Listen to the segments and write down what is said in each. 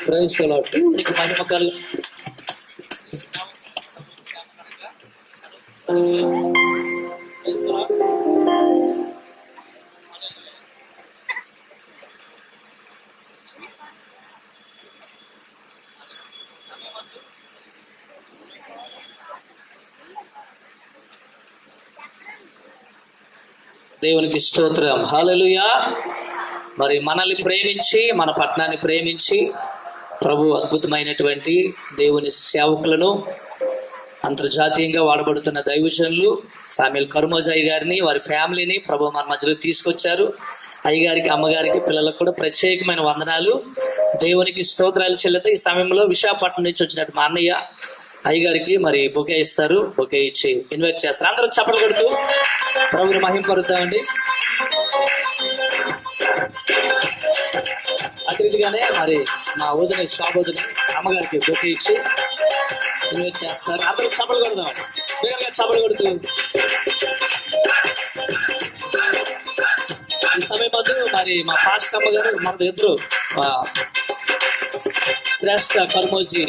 Praise the lord. దేవునికి మహిమ కలుగు. దేవునికి స్తోత్రం. హల్లెలూయా. మరి మనల్ని ప్రేమించి మన పట్టణాన్ని ప్రేమించి ప్రభు అద్భుతమైనటువంటి దేవుని సేవకులను అంతర్జాతీయంగా వాడబడుతున్న దైవజనులు సామ్యూయల్ కర్మోజయ్య గారిని వారి ఫ్యామిలీని ప్రభు మన మధ్యలో తీసుకొచ్చారు. అయ్యగారికి అమ్మగారికి పిల్లలకు కూడా ప్రత్యేకమైన వందనాలు. దేవునికి స్తోత్రాలు చెల్లితే ఈ సమయంలో విశాఖపట్నం నుంచి వచ్చినట్టు మా అన్నయ్య అయ్యగారికి మరి బొకే ఇస్తారు. బొకే ఇచ్చి ఇన్వైట్ చేస్తారు. అందరూ చప్పట్లు కొడుతూ ప్రభుని మహింపరుద్దామండి. అతిథిగానే మరి మా వదిన శాబోదిని అమ్మగారికి బొకే ఇచ్చి ఇన్వైట్ చేస్తారు. అందరూ చప్పట్లు కొడదామండి. బిగ్గరగా చప్పట్లు కొడుతూ ఈ సమయం వద్దు మరి మా పాస్టర్ అమ్మగారు మన ఇద్దరు శ్రేష్ఠ కర్మోజీ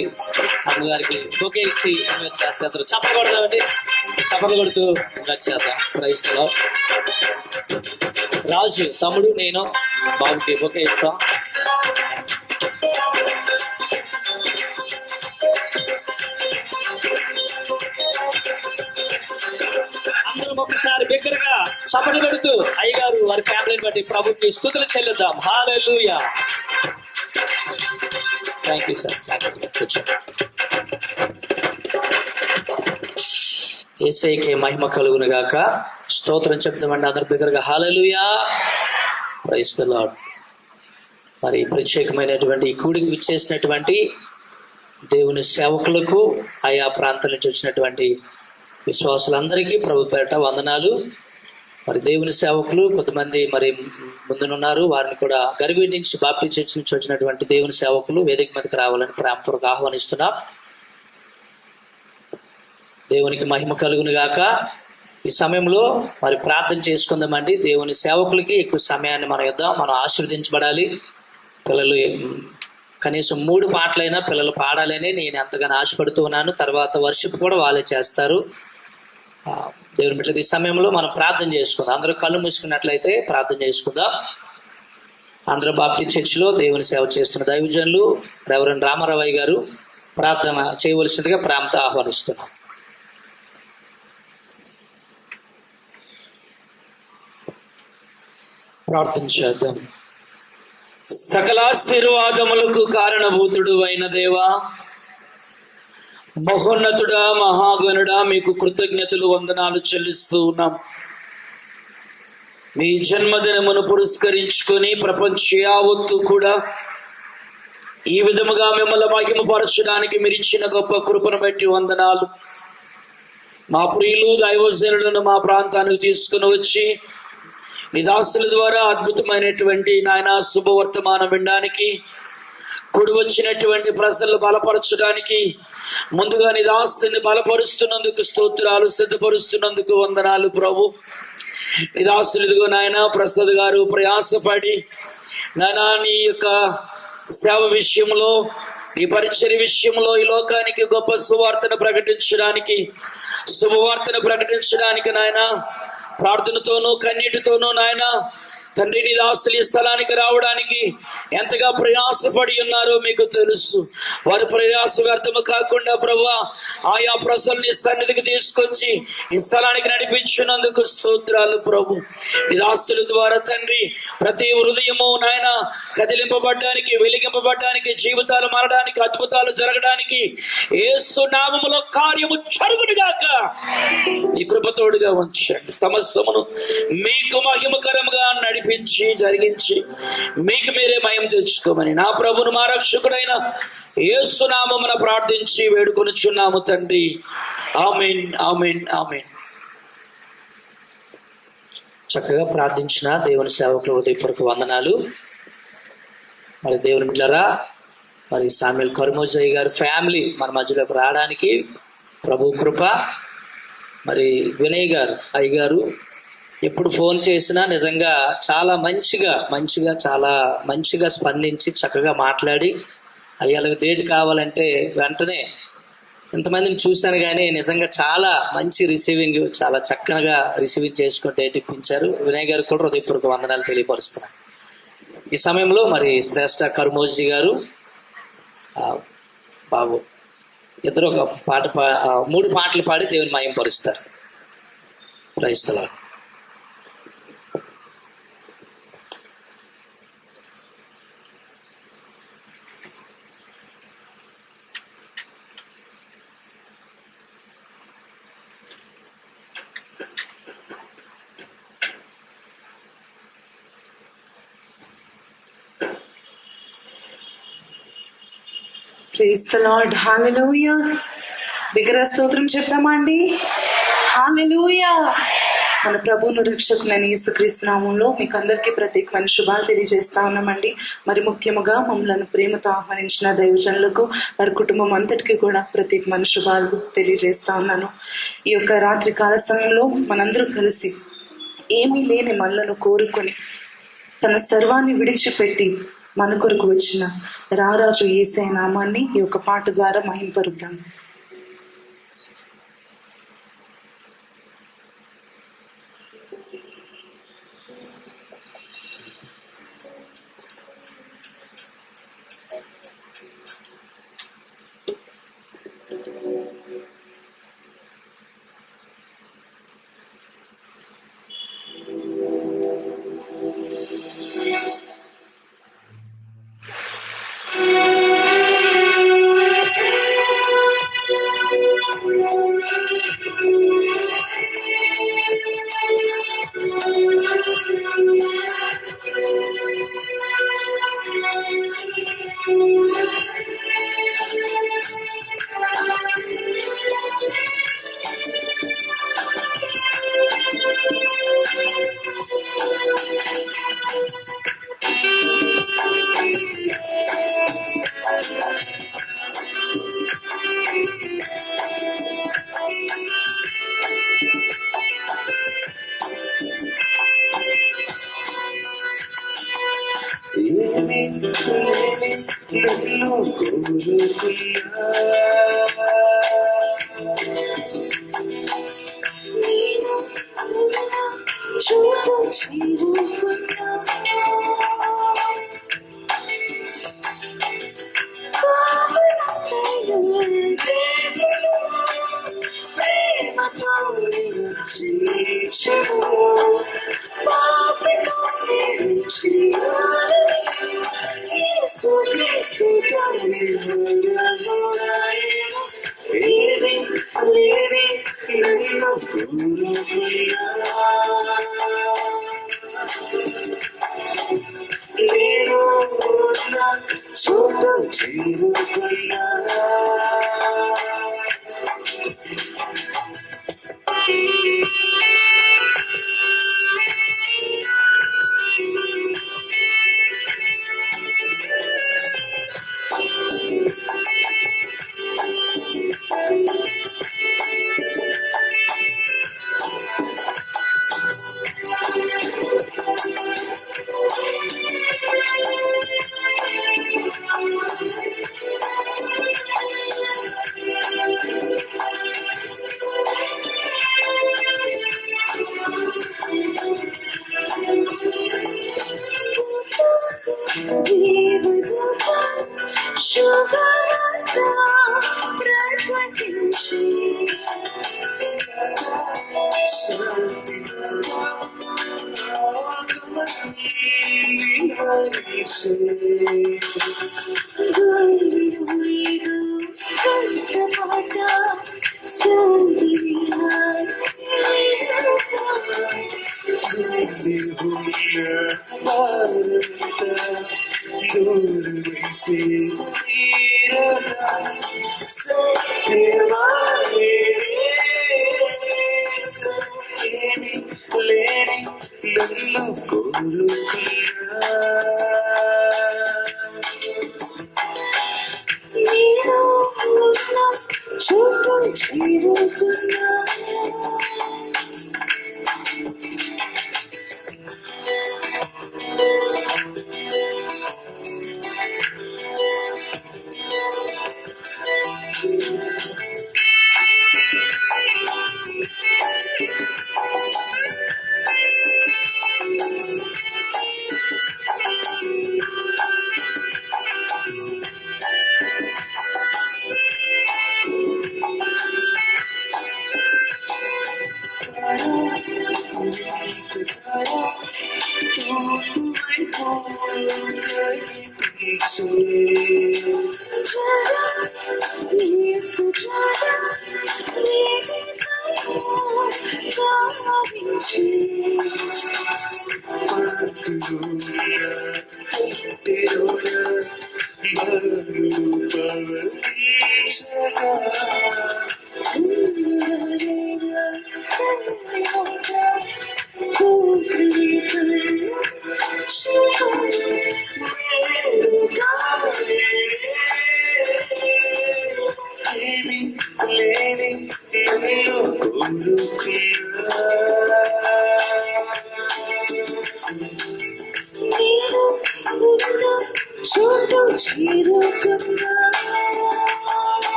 అమ్మగారికి బొకే ఇచ్చి ఇన్వైట్ చేస్తారు. చప్పట్లు కొడదామండి. చప్పట్లు కొడుతూ ఇన్వైట్ చేద్దాం. క్రైస్తలో రాజు తమ్ముడు నేను బాబుకి బొకే ఇస్తాం. అందరం ఒకసారి బిగ్గరగా చప్పట్లు కొడుతూ అయ్యగారు వారి ఫ్యామిలీని బట్టి ప్రభుకి స్తుతులు చెల్లిద్దాం. హల్లెలూయా. Thank you sir. యేసయ్యకే మహిమ కలుగును గాక. స్తోత్రం చెప్తామండి. అందరు బిగ్గరగా హల్లెలూయా. Praise the lord. మరి ప్రత్యేకమైనటువంటి ఈ కూడికి విచ్చేసినటువంటి దేవుని సేవకులకు ఆయా ప్రాంతాల నుంచి వచ్చినటువంటి విశ్వాసులందరికీ ప్రభు పేరట వందనాలు. మరి దేవుని సేవకులు కొంతమంది మరి ముందునున్నారు. వారిని కూడా గర్వీడి నుంచి బాప్టిస్ట్ చర్చ్ నుంచి వచ్చినటువంటి దేవుని సేవకులు వేదిక మీదకి రావాలని ప్రేమపూర్వక ఆహ్వానిస్తున్నాం. దేవునికి మహిమ కలుగును గాక. ఈ సమయంలో మరి ప్రార్థన చేసుకుందామండి. దేవుని సేవకులకి ఎక్కువ సమయాన్ని మన యొద్ద మనం ఆశీర్వదించబడాలి. పిల్లలు కనీసం 3 పాటలైనా పిల్లలు పాడాలని నేను ఎంతగానో ఆశపడుతూ ఉన్నాను. తర్వాత వర్షిప్ కూడా వాళ్ళే చేస్తారు. దేవుని బిడ్డలు ఈ సమయంలో మనం ప్రార్థన చేసుకుందాం. అందరూ కళ్ళు మూసుకున్నట్లయితే ప్రార్థన చేసుకుందాం. ఆంధ్ర బాప్టిస్ట్ చర్చిలో దేవుని సేవ చేస్తున్న దైవజనులు రెవరెండ్ రామారావయ్య గారు ప్రార్థన చేయవలసిందిగా ప్రేమతో ఆహ్వానిస్తున్నాం. ప్రార్థన చేద్దాం. సకలాశీర్వాదములకు కారణభూతుడు అయిన దేవా, మహోన్నతుడా, మహాగణుడా, మీకు కృతజ్ఞతలు వందనాలు చెల్లిస్తూ ఉన్నాం. మీ జన్మదినమును పురస్కరించుకొని ప్రపంచ యావత్తు కూడా ఈ విధముగా మిమ్మల్ని మహిమపరచడానికి మీరు ఇచ్చిన గొప్ప కృపను బట్టి వందనాలు. మా ప్రియులు దైవజనులను మా ప్రాంతానికి తీసుకుని వచ్చి నీ దాసుల ద్వారా అద్భుతమైనటువంటి నాయన శుభవర్తమానం వినడానికి, కూడి వచ్చినటువంటి ప్రజలు బలపరచడానికి ముందుగా నీ దాసుని బలపరుస్తున్నందుకు స్తోత్రాలు, సిద్ధపరుస్తున్నందుకు వందనాలు ప్రభు. నీ దాసులు ఇదిగో నాయన ప్రసాద్ గారు ప్రయాసపడి నాయన నీ యొక్క సేవ విషయంలో, నీ పరిచర్య విషయంలో ఈ లోకానికి గొప్ప శుభవార్తను ప్రకటించడానికి నాయన ప్రార్థనతోనూ కన్నీటితోనూ నాయన తండ్రి నీ దాసులు ఈ స్థలానికి రావడానికి ఎంతగా ప్రయాసపడి ఉన్నారో మీకు తెలుసు. వారి ప్రయాస వ్యర్థము కాకుండా ప్రభువా ఆయా ప్రజల్ని సన్నిధికి తీసుకొచ్చి ఈ స్థలానికి నడిపించినందుకు స్తోత్రాలు ప్రభు. నీ దాసుల ద్వారా తండ్రి ప్రతి హృదయము నాయన కదిలింపబడ్డానికి, వెలిగింపబడ్డానికి, జీవితాలు మారడానికి, అద్భుతాలు జరగడానికి యేసు నామములో కార్యము జరుగునుగాక. ఈ కృపతోడుగా ఉంచండి. సమస్తమును మీకు మహిమకరముగా నడిపించి జరిగించి మీకు మీరే మహిమ తెచ్చుకోమని నా ప్రభును మా రక్షకుడైన యేసు నామమున ప్రార్థించి వేడుకొనుచున్నాము తండ్రి. ఆమేన్, ఆమేన్, ఆమేన్. చక్కగా ప్రార్థించిన దేవుని సేవకుల హృదయపూర్వక వందనాలు. మరి దేవుని బిడ్డలారా, మరి సామ్యూయల్ కర్మోజయ్య గారి ఫ్యామిలీ మన మధ్యలోకి రావడానికి ప్రభు కృప. మరి వినయ్ గారు అయ్యగారు ఎప్పుడు ఫోన్ చేసినా నిజంగా చాలా మంచిగా చాలా మంచిగా స్పందించి చక్కగా మాట్లాడి అయ్యాల డేట్ కావాలంటే వెంటనే ఇంతమందిని చూశాను, కానీ నిజంగా చాలా మంచి రిసీవింగ్, చాలా చక్కగా రిసీవింగ్ చేసుకుని డేట్ ఇప్పించారు. వినయ్ గారు కూడా హృదయపూర్వక వందనాలు తెలియపరుస్తున్నాను. ఈ సమయంలో మరి శ్రేష్ఠ కర్మోజీ గారు బాబు ఇద్దరు ఒక పాట 3 పాటలు పాడి దేవుని మహిమపరుస్తారు. Praise the lord. Praise the lord. Hallelujah. బిగ్గరగా స్తోత్రం చెప్తామా అండి? హల్లెలూయా. మన ప్రభువును రక్షకులైన యేసుక్రీస్తు నామములో మీకు అందరికీ ప్రత్యేకమైన శుభాలు తెలియజేస్తా ఉన్నామండి. మరి ముఖ్యముగా మమ్మల్ని ప్రేమతో ఆహ్వానించిన దైవజనులకు వారి కుటుంబం అంతటికీ కూడా ప్రత్యేకమైన శుభాలు తెలియజేస్తా ఉన్నాను. ఈ యొక్క రాత్రి కాల సమయంలో మనందరూ కలిసి ఏమీ లేని మనలను కోరుకొని తన సర్వాన్ని విడిచిపెట్టి మన కొరకు వచ్చిన రారాజు యేసయ్య నామాన్ని ఈ యొక్క పాట ద్వారా మహింపరుద్దాం.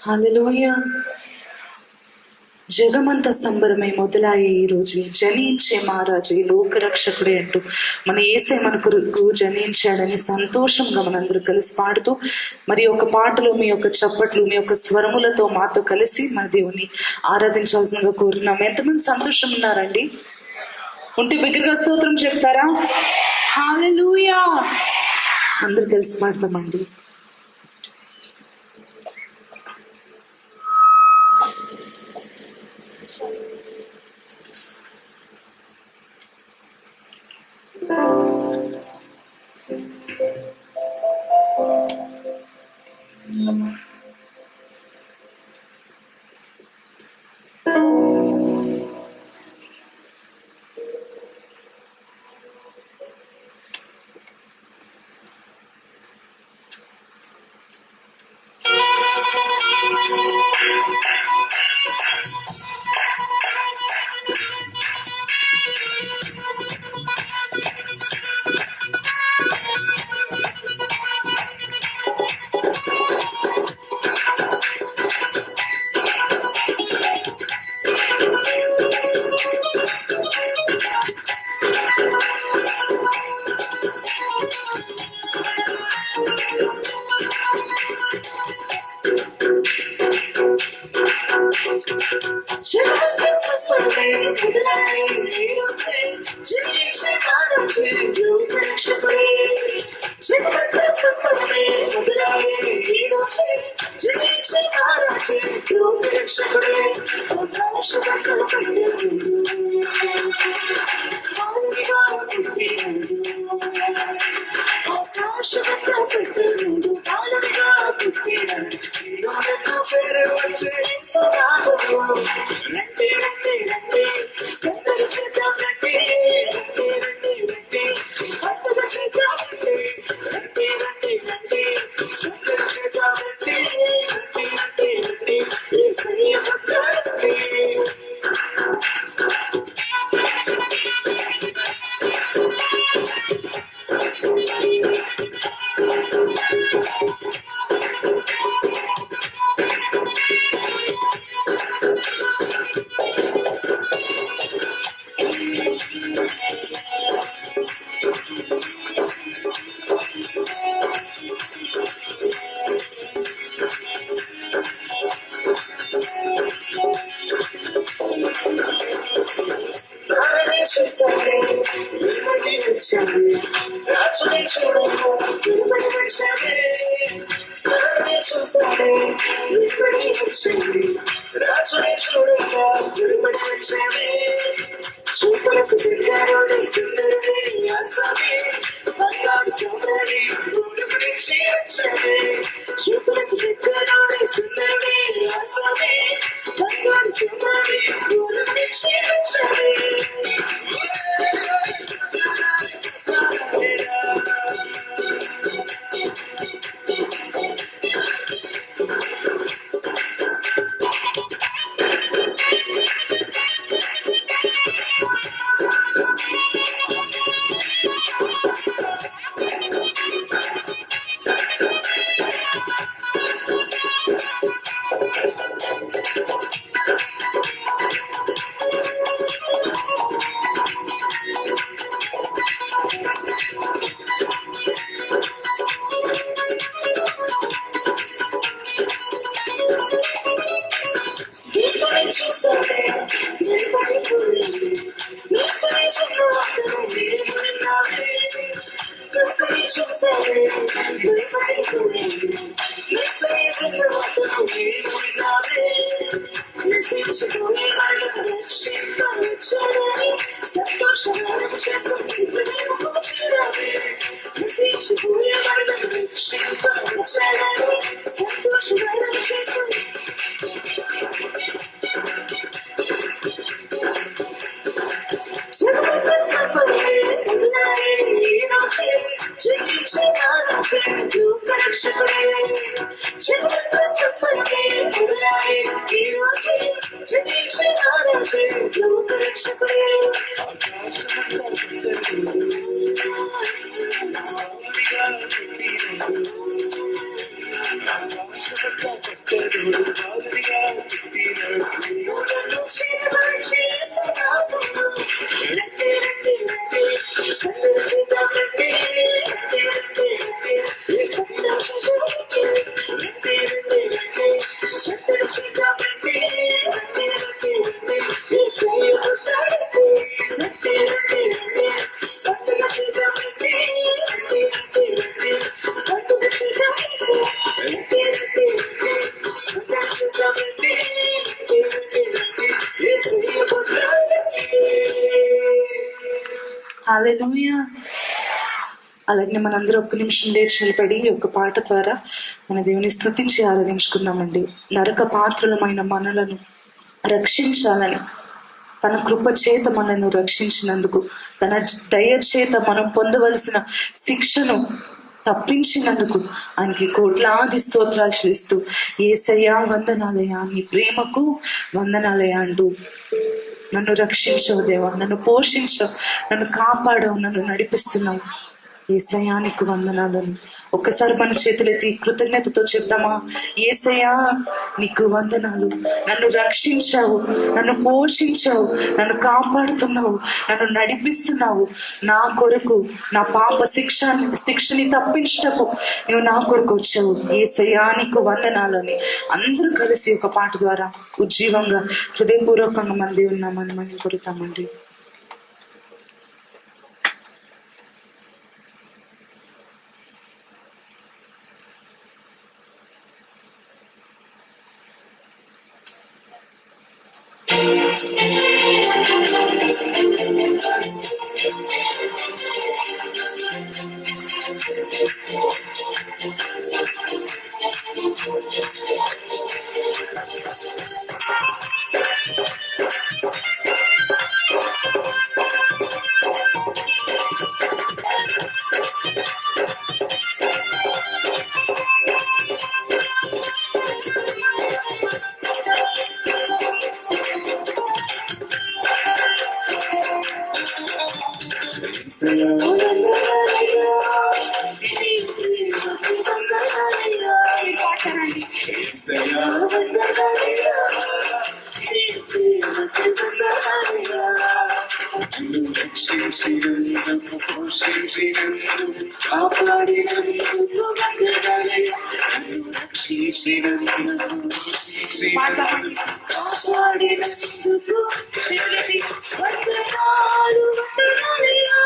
హల్లెలూయా. జగమంత సంబరమై మొదలాయి ఈ రోజు జనించే మహారాజు లోకరక్షకుడే అంటూ మన యేసే మన కొరకు జనించాడని సంతోషంగా మనందరూ కలిసి పాడుతూ మరి ఒక పాటలో మీ యొక్క చప్పట్లు మీ యొక్క స్వరములతో మాతో కలిసి మన దేవుని ఆరాధించాల్సిందిగా కోరుతున్నాం. ఎంతమంది సంతోషం ఉన్నారండి? ఉంటే బిగ్గరగా స్తోత్రం చెప్తారా? హల్లెలూయా. అందరు కలిసి పాడతామండి. తీర్పుని చూసావే భయపడిపోయింది నిశ్చయించిన వార్తను నీవు విన్నావే తీర్పుని చూసావే భయపడిపోయింది నిశ్చయించిన వార్తను నీవు విన్నావే నశించిపోయే వాళ్ళను రక్షింపవచ్చాడని సంతోషాలను చేస్తుంది చేరావే నశించిపోయే వాళ్ళను రక్షింపవచ్చాడని సంతోషాలను చేస్తుంది హల్లెలూయా. అలాగే మనందరూ ఒక్క నిమిషం లేచి నిలబడి ఒక పాట ద్వారా మన దేవుని స్తుతించి ఆరాధించుకుందామండి. నరక పాత్రులమైన మనలను రక్షించాలని తన కృప చేత మనను రక్షించినందుకు, తన దయ చేత మనం పొందవలసిన శిక్షను తప్పించినందుకు ఆయనకి కోట్లాది స్తోత్రాలు చెల్లిస్తూ యేసయ్యా వందనాలయ్యా, నీ ప్రేమకు వందనాలయ్యా అంటూ నన్ను రక్షించవు దేవా, నన్ను పోషించవు, నన్ను కాపాడవు, నన్ను నడిపిస్తున్నావు. యేసయ్యా నీకు వందనాలని ఒక్కసారి మన చేతులెత్తి కృతజ్ఞతతో చెప్తామా? యేసయ్యా నీకు వందనాలు, నన్ను రక్షించావు, నన్ను పోషించావు, నన్ను కాపాడుతున్నావు, నన్ను నడిపిస్తున్నావు. నా కొరకు నా పాప శిక్షని తప్పించటకు నువ్వు నా కొరకు వచ్చావు. యేసయ్యా నీకు వందనాలని అందరూ కలిసి ఒక పాట ద్వారా ఉజ్జీవంగా హృదయపూర్వకంగా మంది ఉన్నామని మనం కోరుతామండి. రక్షించినందుకు పోషించినందుకు కాపాడినందుకు వందనాలయ్యా, నన్ను రక్షించినందుకు కాపాడినందుకు వందనాలు వందనాలయ్యా,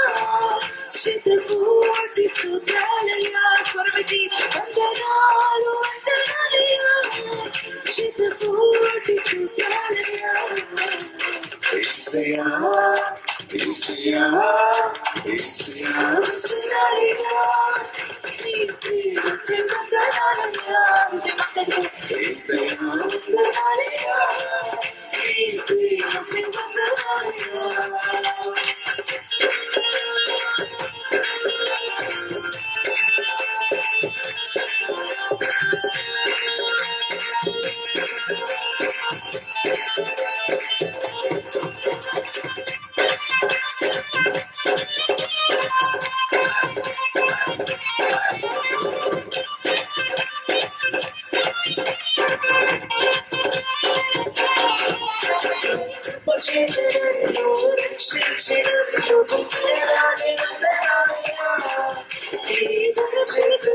శతకోటి స్తోత్రాలయ్యా, స్వరమితి వందనాలు వందనాలయ్యా, శతకోటి స్తోత్రాలయ్యా. యేసయ్యా యేసయ్యా యేసయ్యా వందనాలయ్యా, నీ ప్రేమకు వందనాలయ్యా, యేసయ్యా వందనాలయ్యా, నీ ప్రేమకు వందనాలయ్యా.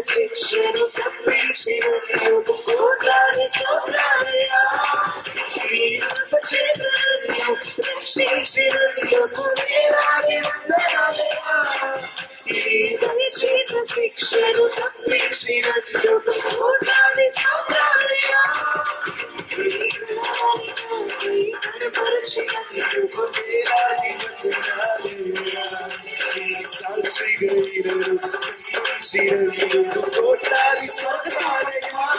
శిక్షను తప్పించినందుకు కోట్లాది స్తోత్రాలయ్యా, రక్షించినందుకు వేలాది వందనాలయ్యా. ఈ దయచేత శిక్షను తప్పించినందుకు కోటాది స్తోత్రాలయ్యా. కనపరిచినందుకు వేలాది వందనాలయ్యా. ఈ సాక్షిగా కోటాది స్తోత్రాలయ్యా.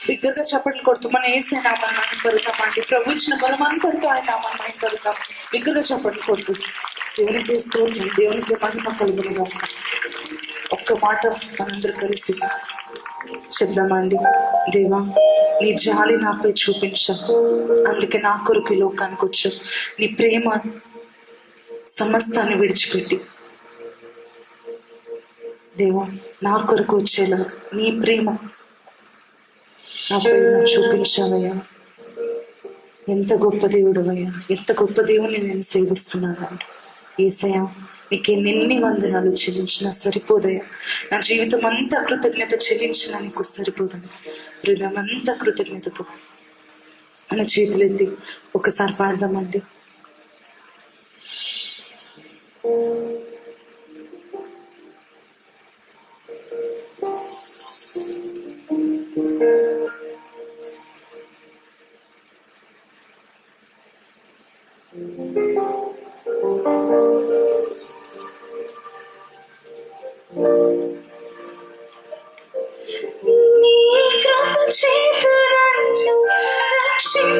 బిగ్గరగా చప్పట్లు కొడుతూ మన యేసే నామాన్ని మహిమపరుద్దామండి. ప్రభు ఇచ్చిన బలమంతటితో ఆయన నామాన్ని మహిమపరుద్దాం. బిగ్గరగా చప్పట్లు కొడుతూ దేవునికి స్తోత్రం, దేవునికి మహిమ కలుగునుగా. ఒక్క మాట మనందరూ కలిసి చెప్దామండి. దేవా, నీ జాలి నాపై చూపించావు, అందుకే నా కొరకు ఈ లోకానికి వచ్చావు. నీ ప్రేమ సమస్తాన్ని విడిచిపెట్టి దేవా నా కొరకు వచ్చేలా నీ ప్రేమ నాపై చూపించావయ్యా. ఎంత గొప్ప దేవుడవయ్యా, ఎంత గొప్ప దేవుని నేను సేవిస్తున్నాను. యేసయ్యా, నీకే నిన్ని వందనాలు చెల్లించినా సరిపోదయ్యా. నా జీవితం అంతా కృతజ్ఞత చెల్లించినా నీకు సరిపోదయ్యా. హృదయం అంతా కృతజ్ఞతతో మన చేతులెత్తి ఒకసారి పాడదామండి.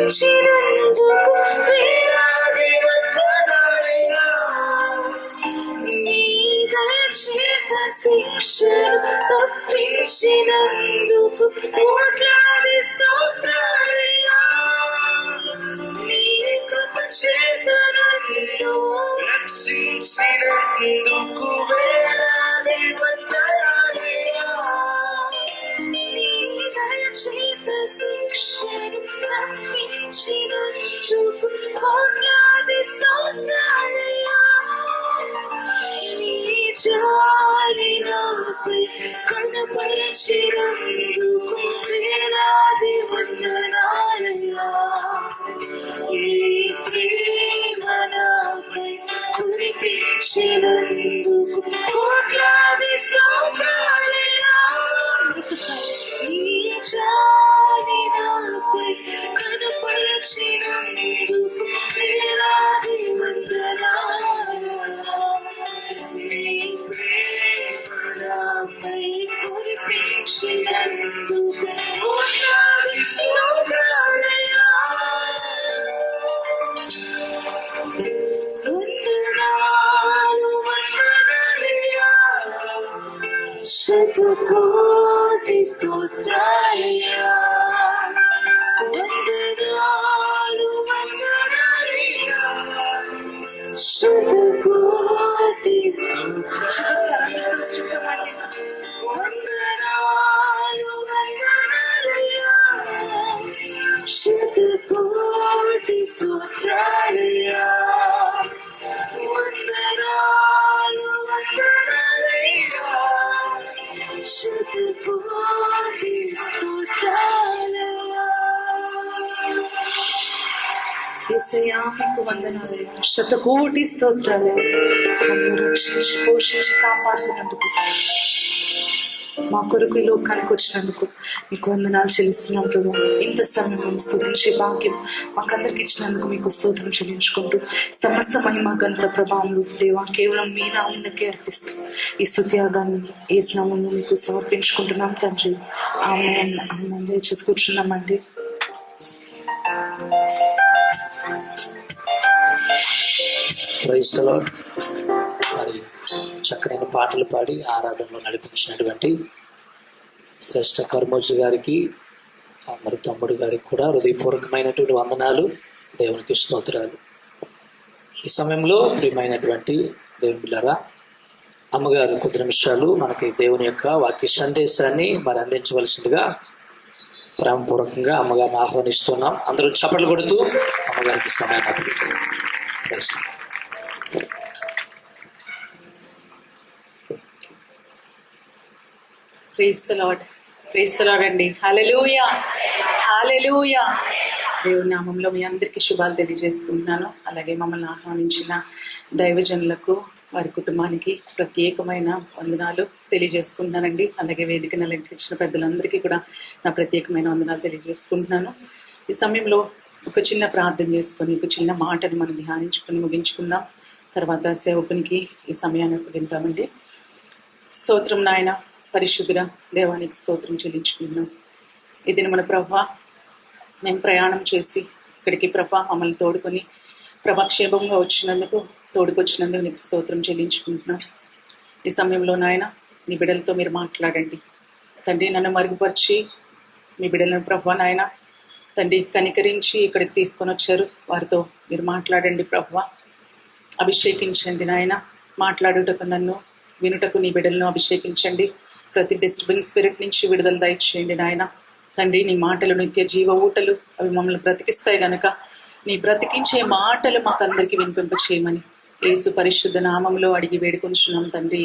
రక్షించినందుకు వేలాది వందనాలయ్యా. నీ దయచేత శిక్షను తప్పించినందుకు కోట్లాది స్తోత్రాలయ్యా. నీ కృప చేత నన్ను రక్షించినందుకు వేలాది వందనాలయ్యా. నీ దయచేత శిక్షను తప్పించినందుకు కోట్లాది స్తోత్రాలయ్యా. నీ జాలి నాపై కనపరచినందుకు వేలాది వందనాలయ్యా. నీ ప్రేమ నాపై కురిపించినందుకు కోట్లాది స్తోత్రాలయ్యా. నీ జాలి నాపై కనపరచినందుకు వేలాది వందనాలయ్యా. నీ ప్రేమ నాపై కురిపించినందుకు కోట్లాది స్తోత్రాలయ్యా. వందనాలు వందనాలయ్యా. శతకోటి స్తోత్రాలయ్యా. వందనాలు వందనాలయ్యా. శతకోటి వందనాలు వందనాలయ్యా. శతకోటి స్తోత్రాలయ్యా. వందనాలు వందనాలయ్యా. శతకోటి స్తోత్రాలయ్యా. యేసయ్యా మీకు వందనాలయ్యా. శతకోటి స్తోత్రాలయ్యా. మమ్మల్ని రక్షించి పోషించి కాపాడుతున్నందుకు, మా కొరకు ఈ లోకానికి వచ్చినందుకు మీకు వందనాలు చెల్లిస్తున్నాం ప్రభు. ఇంత సమయం స్తుతించే భాగ్యం మాకందరికి ఇచ్చినందుకు మీకు స్తోత్రం చెల్లించుకుంటూ సమస్త మహిమ గంత ప్రభావములు దేవా కేవలం మీ నామమునకే అర్పిస్తూ ఈ స్తుత్యాగాన్ని ఏ నామములో మీకు సమర్పించుకుంటున్నాం తండ్రి. ఆమేన్ ఆమేన్. దయచేసి కూర్చున్నామండి. Praise the lord. మరి చక్కనైన పాటలు పాడి ఆరాధనలో నడిపించినటువంటి శ్రేష్ఠ కర్మోజీ గారికి మరి తమ్ముడు గారికి కూడా హృదయపూర్వకమైనటువంటి వందనాలు, దేవునికి స్తోత్రాలు. ఈ సమయంలో ప్రియమైనటువంటి దేవుని బిడ్డలారా, అమ్మగారు కొద్ది నిమిషాలు మనకి దేవుని యొక్క వాక్య సందేశాన్ని మరి అందించవలసిందిగా ప్రేమపూర్వకంగా అమ్మగారిని ఆహ్వానిస్తున్నాం. అందరూ చప్పట్లు కొడుతూ అమ్మగారికి సమయాన్ని అప్పగిస్తున్నాం. Praise the lord. Praise the lord అండి. హల్లెలూయా హల్లెలూయా. దేవుని నామంలో మీ అందరికీ శుభాలు తెలియజేసుకుంటున్నాను. అలాగే మమ్మల్ని ఆహ్వానించిన దైవజనులకు వారి కుటుంబానికి ప్రత్యేకమైన వందనాలు తెలియజేసుకుంటున్నానండి. అలాగే వేదికను అలంకరించిన పెద్దలందరికీ కూడా నా ప్రత్యేకమైన వందనాలు తెలియజేసుకుంటున్నాను. ఈ సమయంలో ఒక చిన్న ప్రార్థన చేసుకొని ఒక చిన్న మాటను మనం ధ్యానించుకొని ముగించుకుందాం. తర్వాత సేవకునికి ఈ సమయాన్ని అప్పగిద్దామండి. స్తోత్రం నాయన, పరిశుద్ధుడా, దేవానికి స్తోత్రం చెల్లించుకుంటున్నాం. ఇది మన ప్రభా మేము ప్రయాణం చేసి ఇక్కడికి ప్రభా మమ్మల్ని తోడుకొని ప్రభా క్షేమంగా వచ్చినందుకు తోడుకొచ్చినందుకు నీకు స్తోత్రం చెల్లించుకుంటున్నాం. ఈ సమయంలో నాయన నీ బిడ్డలతో మీరు మాట్లాడండి తండ్రి. నన్ను మరుగుపరిచి మీ బిడ్డలను ప్రభా నాయన తండ్రి కనికరించి ఇక్కడికి తీసుకొని వచ్చారు. వారితో మీరు మాట్లాడండి ప్రభా, అభిషేకించండి నాయన. మాట్లాడుటకు నన్ను, వినుటకు నీ బిడ్డలను అభిషేకించండి. ప్రతి డిస్టర్బెన్స్ స్పిరిట్ నుంచి విడుదల దయచేయండి నాయన తండ్రి. నీ మాటలు నిత్య జీవ ఊటలు, అవి మమ్మల్ని బ్రతికిస్తాయి గనక నీ బ్రతికించే మాటలు మాకందరికీ వినిపింప చేయమని యేసు పరిశుద్ధ నామంలో అడిగి వేడుకొంచున్నాం తండ్రి.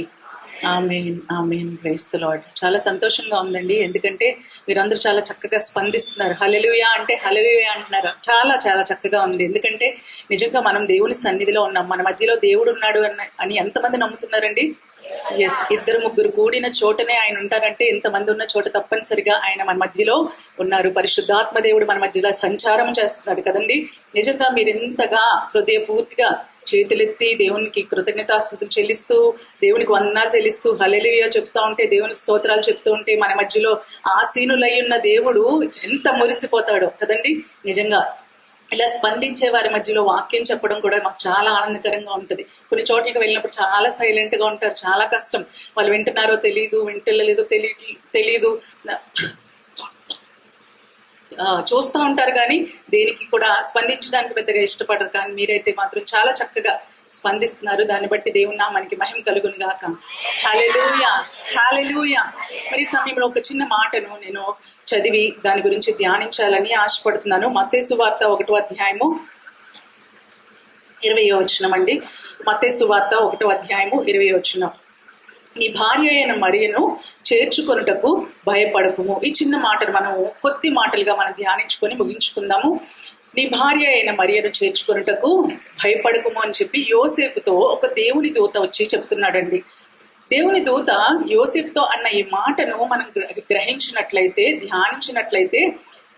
Amen amen. Praise the lord. చాలా సంతోషంగా ఉందండి, ఎందుకంటే మీరందరూ చాలా చక్కగా స్పందిస్తున్నారు. హల్లెలూయా అంటే హల్లెలూయా అంటున్నారు. చాలా చాలా చక్కగా ఉంది. ఎందుకంటే నిజంగా మనం దేవుని సన్నిధిలో ఉన్నాం, మన మధ్యలో దేవుడు ఉన్నాడు అని ఎంతమంది నమ్ముతున్నారండి? ఎస్, ఇద్దరు ముగ్గురు కూడిన చోటనే ఆయన ఉంటారంటే ఎంతమంది ఉన్న చోట తప్పనిసరిగా ఆయన మన మధ్యలో ఉన్నారు. పరిశుద్ధాత్మ దేవుడు మన మధ్యలో సంచారం చేస్తున్నాడు కదండి. నిజంగా మీరు ఎంతగా హృదయపూర్తిగా చేతులెత్తి దేవునికి కృతజ్ఞతాస్తుతులు చెల్లిస్తూ దేవునికి వందనాలు చెల్లిస్తూ హల్లెలూయా చెప్తా ఉంటే, దేవునికి స్తోత్రాలు చెప్తూ ఉంటే మన మధ్యలో ఆసీనులై ఉన్న దేవుడు ఎంత మురిసిపోతాడో కదండి. నిజంగా ఇలా స్పందించే వారి మధ్యలో వాక్యం చెప్పడం కూడా మాకు చాలా ఆనందకరంగా ఉంటుంది. కొన్ని చోట్లకి వెళ్ళినప్పుడు చాలా సైలెంట్ గా ఉంటారు, చాలా కష్టం. వాళ్ళు వింటున్నారో తెలియదు, వింటలేదో తెలియదు, చూస్తూ ఉంటారు కానీ దేనికి కూడా స్పందించడానికి పెద్దగా ఇష్టపడరు. కానీ మీరైతే మాత్రం చాలా చక్కగా స్పందిస్తున్నారు. దాన్ని బట్టి దేవుని నామానికి మహిమ కలుగును గాక. హల్లెలూయా, హల్లెలూయా. మరి ఈ సమయంలో ఒక చిన్న మాటను నేను చదివి దాని గురించి ధ్యానించాలని ఆశపడుతున్నాను. మత్తయి సువార్త 1వ అధ్యాయము 20వ వచనం అండి. మత్తయి సువార్త 1వ అధ్యాయము 20వ వచనం. నీ భార్య అయిన మరియను చేర్చుకొనుటకు భయపడకుము. ఈ చిన్న మాటను మనం కొద్ది మాటలుగా మనం ధ్యానించుకొని ముగించుకుందాము. నీ భార్య అయిన మరియను చేర్చుకొనుటకు భయపడకుము అని చెప్పి యోసేపుతో ఒక దేవుని దూత వచ్చి చెప్తున్నాడండి. దేవుని దూత యోసేపుతో అన్న ఈ మాటను మనం గ్రహించినట్లయితే, ధ్యానించినట్లయితే,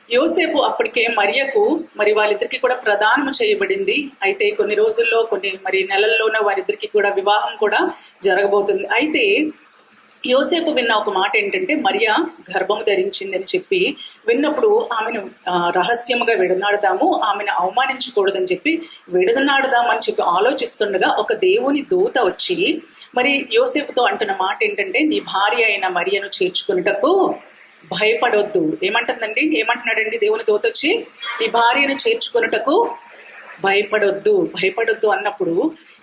యోసేపు అప్పటికే మరియకు మరి వాళ్ళిద్దరికి కూడా ప్రదానము చేయబడింది. అయితే కొన్ని రోజుల్లో, కొన్ని మరి నెలల్లోనే వారిద్దరికి కూడా వివాహం కూడా జరగబోతుంది. అయితే యోసేపు విన్న ఒక మాట ఏంటంటే, మరియా గర్భము ధరించింది అని చెప్పి విన్నప్పుడు ఆమెను రహస్యముగా విడనాడదాము, ఆమెను అవమానించకూడదని చెప్పి విడనాడదామని చెప్పి ఆలోచిస్తుండగా ఒక దేవుని దూత వచ్చి మరి యోసేపుతో అంటున్న మాట ఏంటంటే, నీ భార్య అయిన మరియను చేర్చుకున్నటకు భయపడొద్దు. ఏమంటుందండి? ఏమంటున్నాడండి దేవుని దూత వచ్చి? నీ భార్యను చేర్చుకున్నటకు భయపడొద్దు అన్నప్పుడు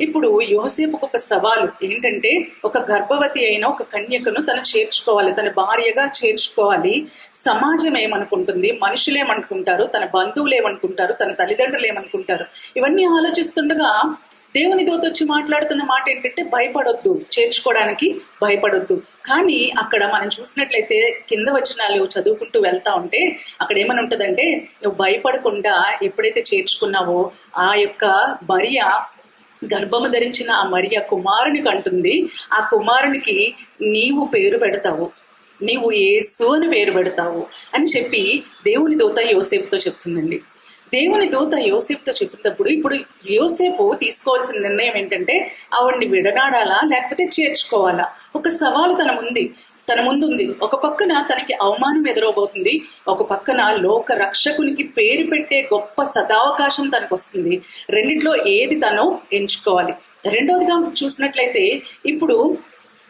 ఇప్పుడు యోసేపుకు ఒక సవాలు ఏంటంటే, ఒక గర్భవతి అయిన ఒక కన్యకను తను చేర్చుకోవాలి, తన భార్యగా చేర్చుకోవాలి. సమాజం ఏమనుకుంటుంది, మనుషులు ఏమనుకుంటారు, తన బంధువులు ఏమనుకుంటారు, తన తల్లిదండ్రులు ఏమనుకుంటారు, ఇవన్నీ ఆలోచిస్తుండగా దేవుని దూత వచ్చి మాట్లాడుతున్న మాట ఏంటంటే, భయపడొద్దు, చేర్చుకోవడానికి భయపడొద్దు. కానీ అక్కడ మనం చూసినట్లయితే కింద వచనాలు చదువుకుంటూ వెళ్తా ఉంటే అక్కడ ఏమని ఉంటుందంటే, నువ్వు భయపడకుండా ఎప్పుడైతే చేర్చుకున్నావో ఆ యొక్క మరియ గర్భము ధరించిన ఆ మరియ కుమారునికి అంటుంది, ఆ కుమారునికి నీవు పేరు పెడతావు, నీవు యేసు అని పేరు పెడతావు అని చెప్పి దేవుని దూత యోసేపుతో చెప్తుందండి. దేవుని దూత యోసేపుతో చెప్పినప్పుడు ఇప్పుడు యోసేపు తీసుకోవాల్సిన నిర్ణయం ఏంటంటే, ఆవిడ్ని విడనాడాలా లేకపోతే చేర్చుకోవాలా? ఒక సవాలు తన ముందుంది. ఒక పక్కన తనకి అవమానం ఎదురవబోతుంది, ఒక పక్కన లోక రక్షకునికి పేరు పెట్టే గొప్ప సదావకాశం తనకు వస్తుంది. రెండిట్లో ఏది తను ఎంచుకోవాలి? రెండోదిగా చూసినట్లయితే ఇప్పుడు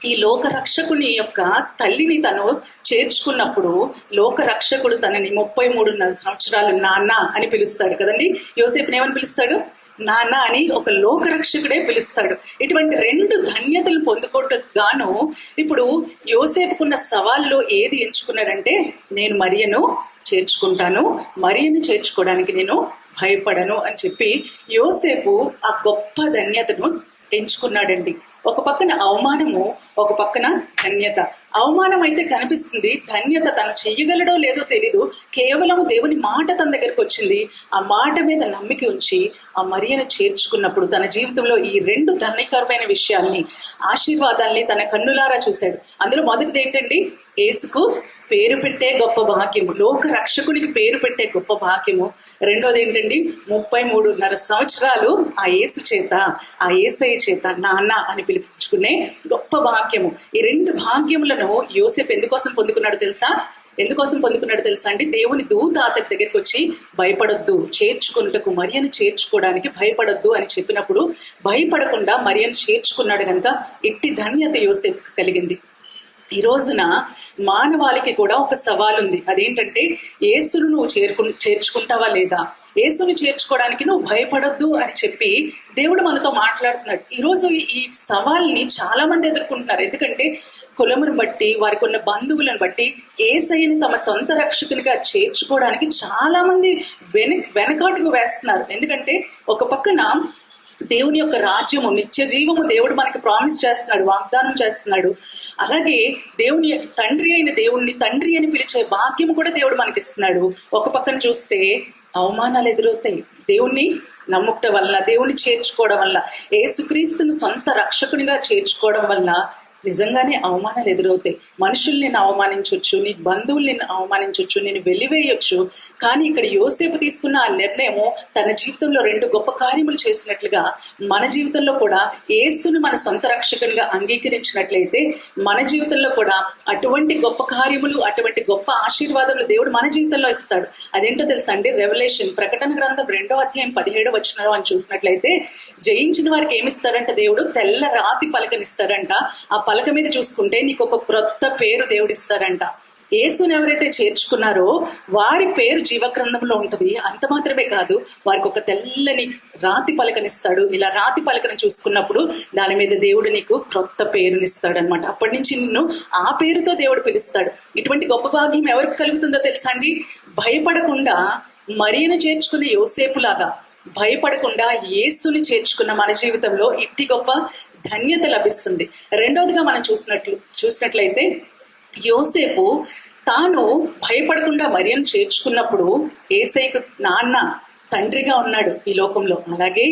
ఈ లోక రక్షకుని యొక్క తల్లిని తను చేర్చుకున్నప్పుడు లోక రక్షకుడు తనని 33.5 సంవత్సరాలు నాన్న అని పిలుస్తాడు కదండి. యోసేపుని ఏమని పిలుస్తాడు? నాన్న అని ఒక లోక రక్షకుడే పిలుస్తాడు. ఇటువంటి 2 ధన్యతలు పొందుకోవటకు గాను ఇప్పుడు యోసేపుకున్న సవాల్లో ఏది ఎంచుకున్నాడంటే, నేను మరియను చేర్చుకుంటాను, మరియను చేర్చుకోవడానికి నేను భయపడను అని చెప్పి యోసేపు ఆ గొప్ప ధన్యతను ఎంచుకున్నాడండి. ఒక పక్కన అవమానము, ఒక పక్కన ధన్యత. అవమానం అయితే కనిపిస్తుంది, ధన్యత తను చెయ్యగలడో లేదో తెలీదు. కేవలం దేవుని మాట తన దగ్గరకు వచ్చింది. ఆ మాట మీద నమ్మిక ఉంచి ఆ మరియను చేర్చుకున్నప్పుడు తన జీవితంలో ఈ 2 ధన్యకరమైన విషయాల్ని, ఆశీర్వాదాల్ని తన కన్నులారా చూశాడు. అందులో మొదటిది ఏంటండి? యేసుకు పేరు పెట్టే గొప్ప భాగ్యము, లోక రక్షకునికి పేరు పెట్టే గొప్ప భాగ్యము. రెండోది ఏంటండి? 33.5 సంవత్సరాలు ఆ యేసు చేత, ఆ యేసయ్య చేత నాన్న అని పిలిపించుకునే గొప్ప భాగ్యము. ఈ 2 భాగ్యములను యోసేపు ఎందుకోసం పొందుకున్నాడు తెలుసా అండి? దేవుని దూత అతని దగ్గరికి వచ్చి భయపడొద్దు, చేర్చుకున్నటకు మరియను చేర్చుకోవడానికి భయపడొద్దు అని చెప్పినప్పుడు భయపడకుండా మరియను చేర్చుకున్నాడు కనుక ఇట్టి ధన్యత యోసేపుకు కలిగింది. ఈ రోజున మానవాళికి కూడా ఒక సవాల్ ఉంది. అదేంటంటే, యేసును నువ్వు చేర్చుకుంటావా లేదా? యేసుని చేర్చుకోవడానికి నువ్వు భయపడొద్దు అని చెప్పి దేవుడు మనతో మాట్లాడుతున్నాడు. ఈరోజు ఈ సవాల్ని చాలా మంది ఎదుర్కొంటున్నారు. ఎందుకంటే కులమును బట్టి, వారికి ఉన్న బంధువులను బట్టి యేసయ్యని తమ సొంత రక్షకునిగా చేర్చుకోవడానికి చాలా మంది వెనకాటుకు వేస్తున్నారు. ఎందుకంటే ఒక పక్కన దేవుని యొక్క రాజ్యము, నిత్య జీవము దేవుడు మనకి ప్రామిస్ చేస్తున్నాడు, వాగ్దానం చేస్తున్నాడు. అలాగే దేవుని తండ్రి అయిన దేవుణ్ణి తండ్రి అని పిలిచే భాగ్యము కూడా దేవుడు మనకి ఇస్తున్నాడు. ఒక పక్కన చూస్తే అవమానాలు ఎదురవుతాయి. దేవుణ్ణి నమ్ముట వల్ల, దేవుణ్ణి చేర్చుకోవడం వల్ల, యేసుక్రీస్తును సొంత రక్షకునిగా చేర్చుకోవడం వల్ల నిజంగానే అవమానాలు ఎదురవుతాయి. మనుషులు నిన్ను అవమానించవచ్చు, నీ బంధువులు నిన్ను అవమానించవచ్చు, నేను వెలివేయొచ్చు. కానీ ఇక్కడ యోసేపు తీసుకున్న ఆ నిర్ణయము తన జీవితంలో 2 గొప్ప కార్యములు చేసినట్లుగా మన జీవితంలో కూడా యేసును మన సొంత రక్షకునిగా అంగీకరించినట్లయితే మన జీవితంలో కూడా అటువంటి గొప్ప కార్యములు, అటువంటి గొప్ప ఆశీర్వాదములు దేవుడు మన జీవితంలో ఇస్తాడు. అదేంటో తెలుసా అండి? రెవల్యూషన్ ప్రకటన గ్రంథం 2వ అధ్యాయం 17వ వచనం అని చూసినట్లయితే జయించిన వారికి ఏమిస్తాడంట? దేవుడు తెల్ల రాతి పలకనిస్తాడంట. ఆ పలక మీద చూసుకుంటే నీకు ఒక క్రొత్త పేరు దేవుడిస్తాడంట. యేసుని ఎవరైతే చేర్చుకున్నారో వారి పేరు జీవగ్రంథంలో ఉంటుంది. అంత మాత్రమే కాదు, వారికి ఒక తెల్లని రాతి పలకనిస్తాడు. ఇలా రాతి పలకను చూసుకున్నప్పుడు దాని మీద దేవుడు నీకు క్రొత్త పేరునిస్తాడు అనమాట. అప్పటి నుంచి నిన్ను ఆ పేరుతో దేవుడు పిలుస్తాడు. ఇటువంటి గొప్ప భాగ్యం ఎవరికి కలుగుతుందో తెలుసా అండి? భయపడకుండా మరియను చేర్చుకునే యోసేపులాగా భయపడకుండా యేసుని చేర్చుకున్న మన జీవితంలో ఇట్టి గొప్ప ధన్యత లభిస్తుంది. రెండవదిగా మనం చూసినట్లయితే యోసేపు తాను భయపడకుండా మరియను చేర్చుకున్నప్పుడు యేసయ్యకు నాన్న తండ్రిగా ఉన్నాడు ఈ లోకంలో. అలాగే